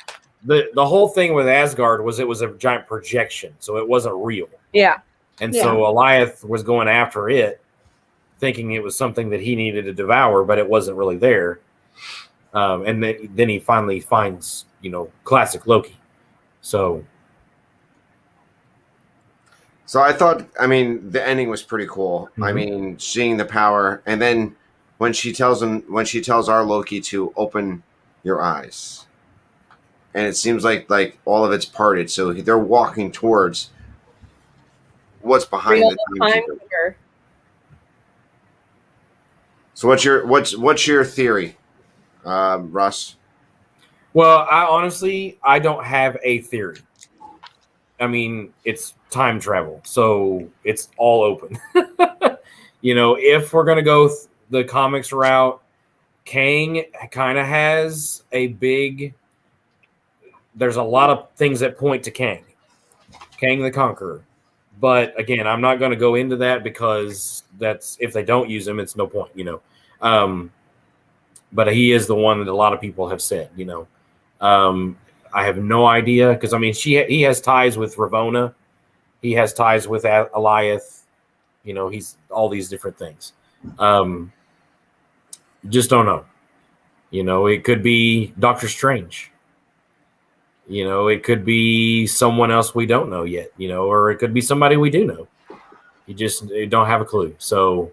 Speaker 4: the whole thing with Asgard was it was a giant projection, so it wasn't real.
Speaker 3: Yeah.
Speaker 4: And so Goliath was going after it, thinking it was something that he needed to devour, but it wasn't really there. And then he finally finds, classic Loki. So
Speaker 1: I thought, the ending was pretty cool.
Speaker 4: Mm-hmm.
Speaker 1: Seeing the power, and then when she tells our Loki to open your eyes, and it seems like all of it's parted, so they're walking towards what's behind the time keeper. So what's your theory, Russ?
Speaker 4: Well, I don't have a theory. It's time travel, so it's all open. If we're going to go the comics route, Kang kind of has there's a lot of things that point to Kang the Conqueror. But again, I'm not going to go into that because if they don't use him, it's no point, But he is the one that a lot of people have said, I have no idea because he has ties with Ravonna, he has ties with Goliath, he's all these different things. Just don't know. It could be Doctor Strange. It could be someone else we don't know yet. Or it could be somebody we do know. You just don't have a clue. So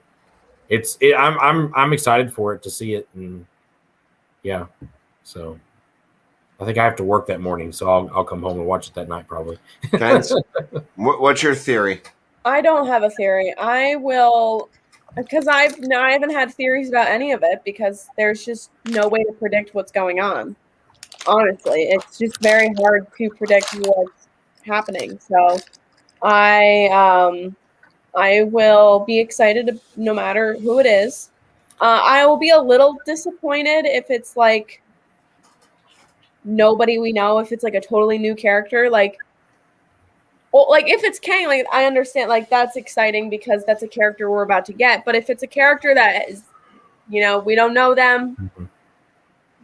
Speaker 4: I'm excited for it to see it, and yeah. So. I think I have to work that morning, so I'll come home and watch it that night probably.
Speaker 1: What's your theory?
Speaker 3: I don't have a theory. I will, because I haven't had theories about any of it because there's just no way to predict what's going on. Honestly, it's just very hard to predict what's happening. So I will be excited no matter who it is. I will be a little disappointed if it's like nobody we know, if it's like a totally new character. Like if it's Kang, like I understand, like that's exciting because that's a character we're about to get. But if it's a character that is, we don't know them,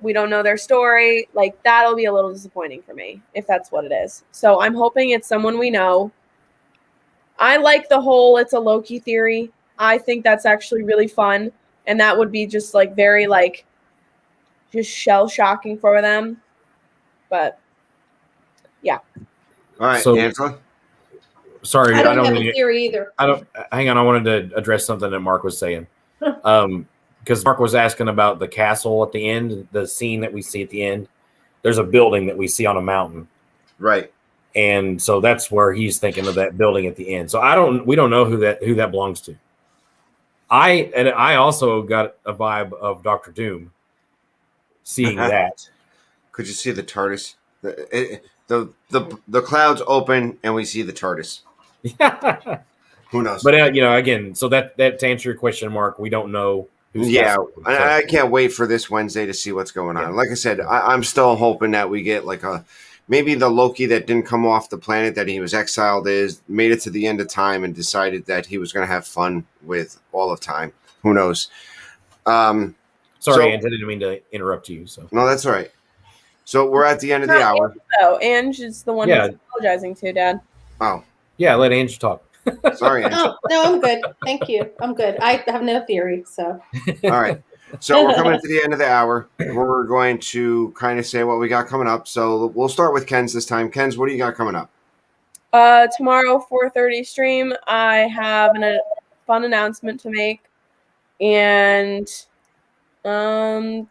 Speaker 3: we don't know their story, like that'll be a little disappointing for me if that's what it is. So I'm hoping it's someone we know. I like the whole it's a Loki theory. I think that's actually really fun. And that would be just like very like just shell shocking for them. But yeah.
Speaker 1: All right,
Speaker 4: So-
Speaker 1: Angela.
Speaker 4: Sorry,
Speaker 2: I don't have a theory either.
Speaker 4: Hang on. I wanted to address something that Mark was saying. Because Mark was asking about the castle at the end, the scene that we see at the end. There's a building that we see on a mountain.
Speaker 1: Right.
Speaker 4: And so that's where he's thinking of that building at the end. So we don't know who that belongs to. I also got a vibe of Doctor Doom seeing that.
Speaker 1: Could you see the TARDIS? The clouds open and we see the TARDIS. Who knows?
Speaker 4: But again, so that to answer your question, Mark, we don't know.
Speaker 1: I can't wait for this Wednesday to see what's going on. Like I said, I'm still hoping that we get like maybe the Loki that didn't come off the planet that he was exiled made it to the end of time and decided that he was going to have fun with all of time. Who knows?
Speaker 4: Sorry, Ange, I didn't mean to interrupt you. So
Speaker 1: no, that's all right. So we're at the end of the hour.
Speaker 3: Oh, Ange is the one who's apologizing to Dad.
Speaker 1: Oh.
Speaker 4: Yeah, let Ange talk.
Speaker 1: Sorry, Ange.
Speaker 2: No, I'm good. Thank you. I'm good. I have no theory. So.
Speaker 1: All right. So we're coming to the end of the hour. We're going to kind of say what we got coming up. So we'll start with Ken's this time. Ken's, what do you got coming up?
Speaker 3: Tomorrow, 4:30 stream. I have a fun announcement to make, and and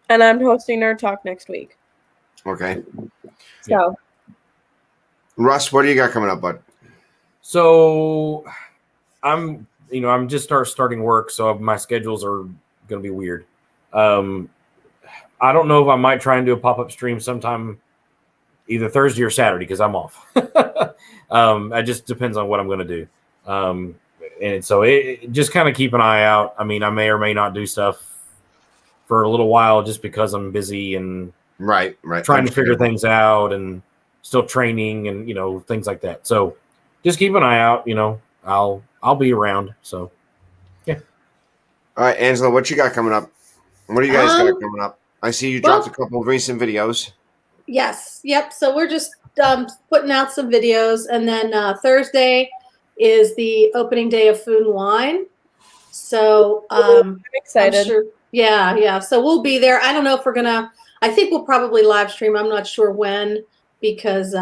Speaker 3: I'm hosting Nerd Talk next week.
Speaker 1: Okay.
Speaker 3: So,
Speaker 1: Russ, what do you got coming up, bud?
Speaker 4: So I'm just starting work, so my schedules are going to be weird. I don't know if I might try and do a pop-up stream sometime either Thursday or Saturday because I'm off. It just depends on what I'm going to do. And so it just kind of keep an eye out. I mean, I may or may not do stuff for a little while just because I'm busy and
Speaker 1: right
Speaker 4: trying to figure things out and still training and things like that. So just keep an eye out. I'll be around. So yeah.
Speaker 1: All right, Angela, what you got coming up? What do you guys got coming up? I see you dropped a couple of recent videos.
Speaker 2: Yes. Yep. So we're just putting out some videos, and then Thursday is the opening day of Food and Wine. So
Speaker 3: I'm excited.
Speaker 2: I'm sure, yeah. So we'll be there. I don't know if we're gonna. I think we'll probably live stream. I'm not sure when because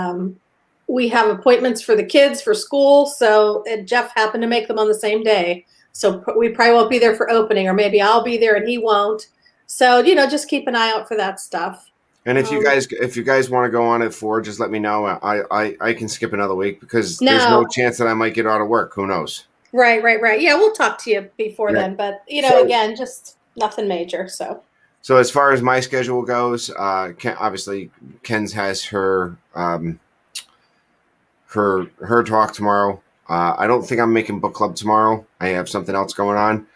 Speaker 2: we have appointments for the kids for school. So Jeff happened to make them on the same day. So we probably won't be there for opening, or maybe I'll be there and he won't. So just keep an eye out for that stuff.
Speaker 1: And if you guys want to go on at 4, just let me know. I can skip another week because there's no chance that I might get out of work. Who knows?
Speaker 2: Right. Yeah, we'll talk to you before then. But again, just nothing major. So
Speaker 1: as far as my schedule goes, obviously Ken's has her talk tomorrow. I don't think I'm making book club tomorrow. I have something else going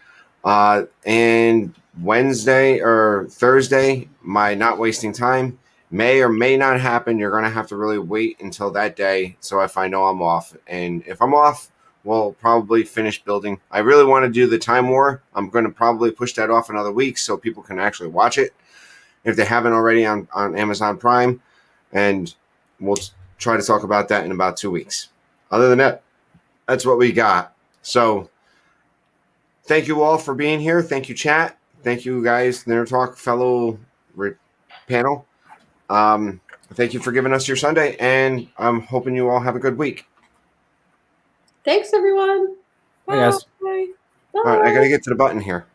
Speaker 1: on. And Wednesday or Thursday, my not wasting time may or may not happen. You're going to have to really wait until that day. So if I know I'm off, and if I'm off, we'll probably finish building. I really want to do the Time War. I'm going to probably push that off another week so people can actually watch it if they haven't already on Amazon Prime. And we'll try to talk about that in about 2 weeks. Other than that, that's what we got. So thank you all for being here. Thank you, chat. Thank you, guys, Nerd Talk fellow panel. Thank you for giving us your Sunday, and I'm hoping you all have a good week.
Speaker 2: thanks, everyone.
Speaker 4: Bye, guys.
Speaker 2: Bye.
Speaker 1: All right, I got to get to the button here.